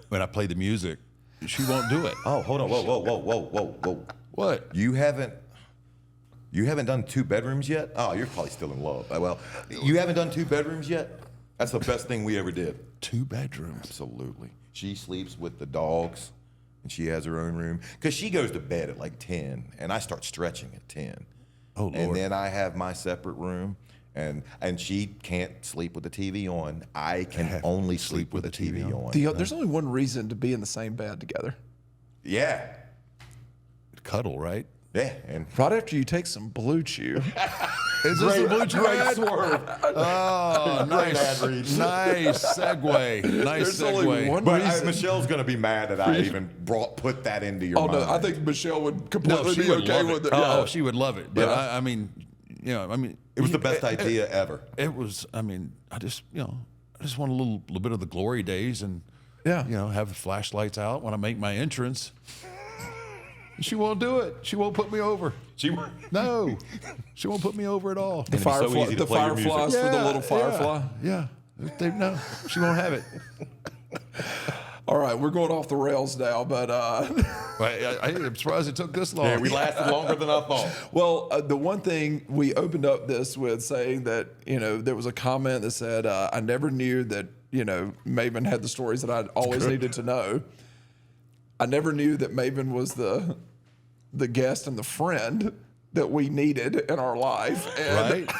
when I play the music. She won't do it. Oh, hold on. Whoa. What? You haven't done 2 bedrooms yet? Oh, you're probably still in love. Well, you haven't done 2 bedrooms yet? That's the best thing we ever did. 2 bedrooms. Absolutely. She sleeps with the dogs, and she has her own room. Because she goes to bed at like 10, and I start stretching at 10. Oh, Lord. And then I have my separate room, and she can't sleep with the TV on. I can only sleep with the TV on. There's only one reason to be in the same bed together. Yeah. Cuddle, right? Yeah. And Right after you take some Blue Chew. Is this the Blue Chew ad? swerve. Oh, nice. ad read. Nice segue. Nice There's only segue. one But reason. Michelle's going to be mad that I even put that into your Oh, mind. no, I think Michelle would No, completely she be would okay love with it. it. Oh, Yeah. she would love it. But Yeah. I mean, It was the best idea ever. It was. I mean, I just want a little bit of the glory days, and Yeah. have flashlights out when I make my entrance. She won't do it. She won't put me over. No, she won't put me over at all. The, It'd be so firefly, easy to the play your music. fireflies for the little firefly. Yeah. No, she won't have it. All right, we're going off the rails now, but I'm surprised it took this long. Yeah, we lasted longer than I thought. well, the one thing we opened up this with saying that there was a comment that said I never knew that Maven had the stories that I'd always needed to know. I never knew that Maven was the guest and the friend that we needed in our life. And Right?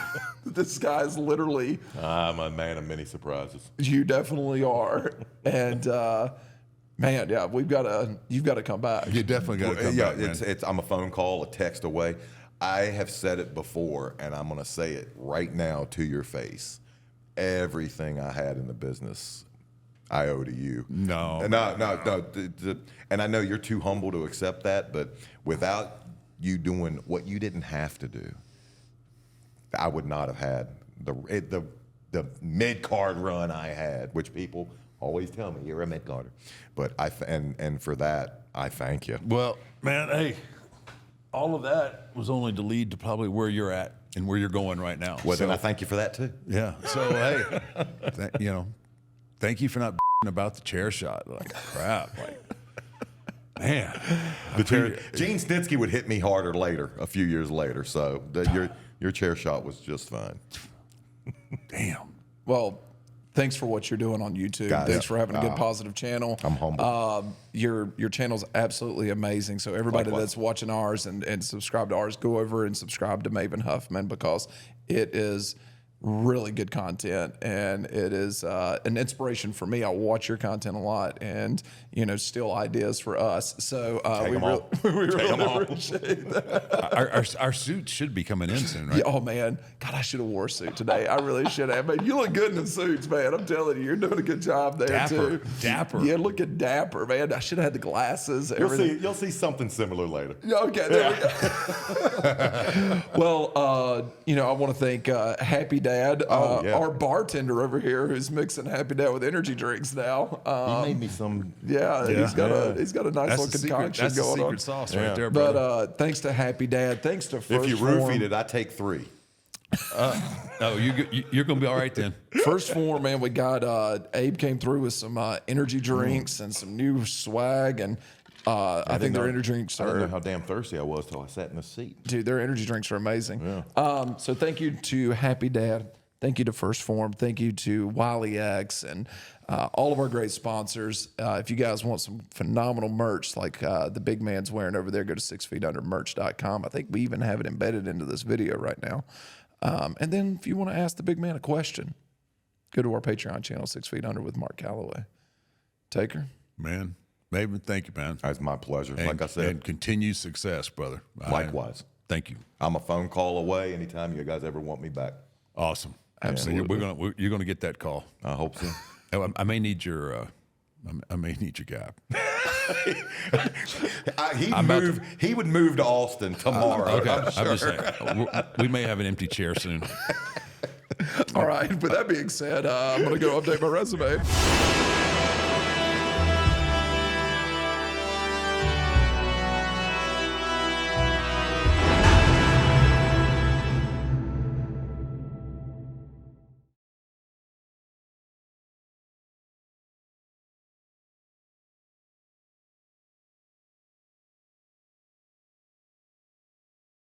this guy's literally, I'm a man of many surprises. you definitely are. And man, yeah, you've got to come back. You definitely got to come Yeah, back, man. I'm a phone call, a text away. I have said it before, and I'm going to say it right now to your face. Everything I had in the business, I owe to you. No. And I know you're too humble to accept that, but without you doing what you didn't have to do, I would not have had the mid card run I had, which people always tell me you're a mid carder. But and for that I thank you. Well, man, hey, all of that was only to lead to probably where you're at and where you're going right now. Well, then I thank you for that too. Yeah. So hey, thank you for not about the chair shot. Like crap. Like, man, Gene Snitsky would hit me harder later, a few years later. So your chair shot was just fine. damn. Well, thanks for what you're doing on YouTube. Guys, Thanks for having a good, positive channel. I'm humble. Your channel's absolutely amazing. So everybody Likewise. that's watching ours and subscribe to ours, go over and subscribe to Maven Huffman because it is really good content, and it is an inspiration for me. I watch your content a lot, and steal ideas for us. So we really appreciate that. Our suits should be coming in soon, right? Yeah, oh man, God, I should have wore a suit today. I really should have. Man, you look good in the suits, man. I'm telling you, you're doing a good job there too. Dapper. Yeah, looking dapper, man. I should have had the glasses. You'll see something similar later. Yeah, okay, there we go. Well, I want to thank Happy Dad, our bartender over here, who's mixing Happy Dad with energy drinks now. He made me some. Yeah, he's got a nice little concoction that's going the secret on. sauce right there, brother. But thanks to Happy Dad, thanks to First If you Form. roofied it, I take 3. You're gonna be all right then. First Form, man, we got Abe came through with some energy drinks and some new swag, and I think their energy drinks I didn't know are. how damn thirsty I was till I sat in the seat. Dude, their energy drinks are amazing. So thank you to Happy Dad. Thank you to First Form. Thank you to Wiley X and all of our great sponsors. If you guys want some phenomenal merch like the big man's wearing over there, go to 6feetundermerch.com. I think we even have it embedded into this video right now. And then if you want to ask the big man a question, go to our Patreon channel, 6 Feet Under with Mark Calloway. Taker? Man, Maven, thank you, man. It's my pleasure. And, like I said, and continued success, brother. likewise. Thank you. I'm a phone call away anytime you guys ever want me back. Awesome. Absolutely. You're gonna get that call. I hope so. I may need your guy. He would move to Austin tomorrow. Okay, I'm sure. I'm just saying we may have an empty chair soon. All right. With that being said, I'm going to go update my resume.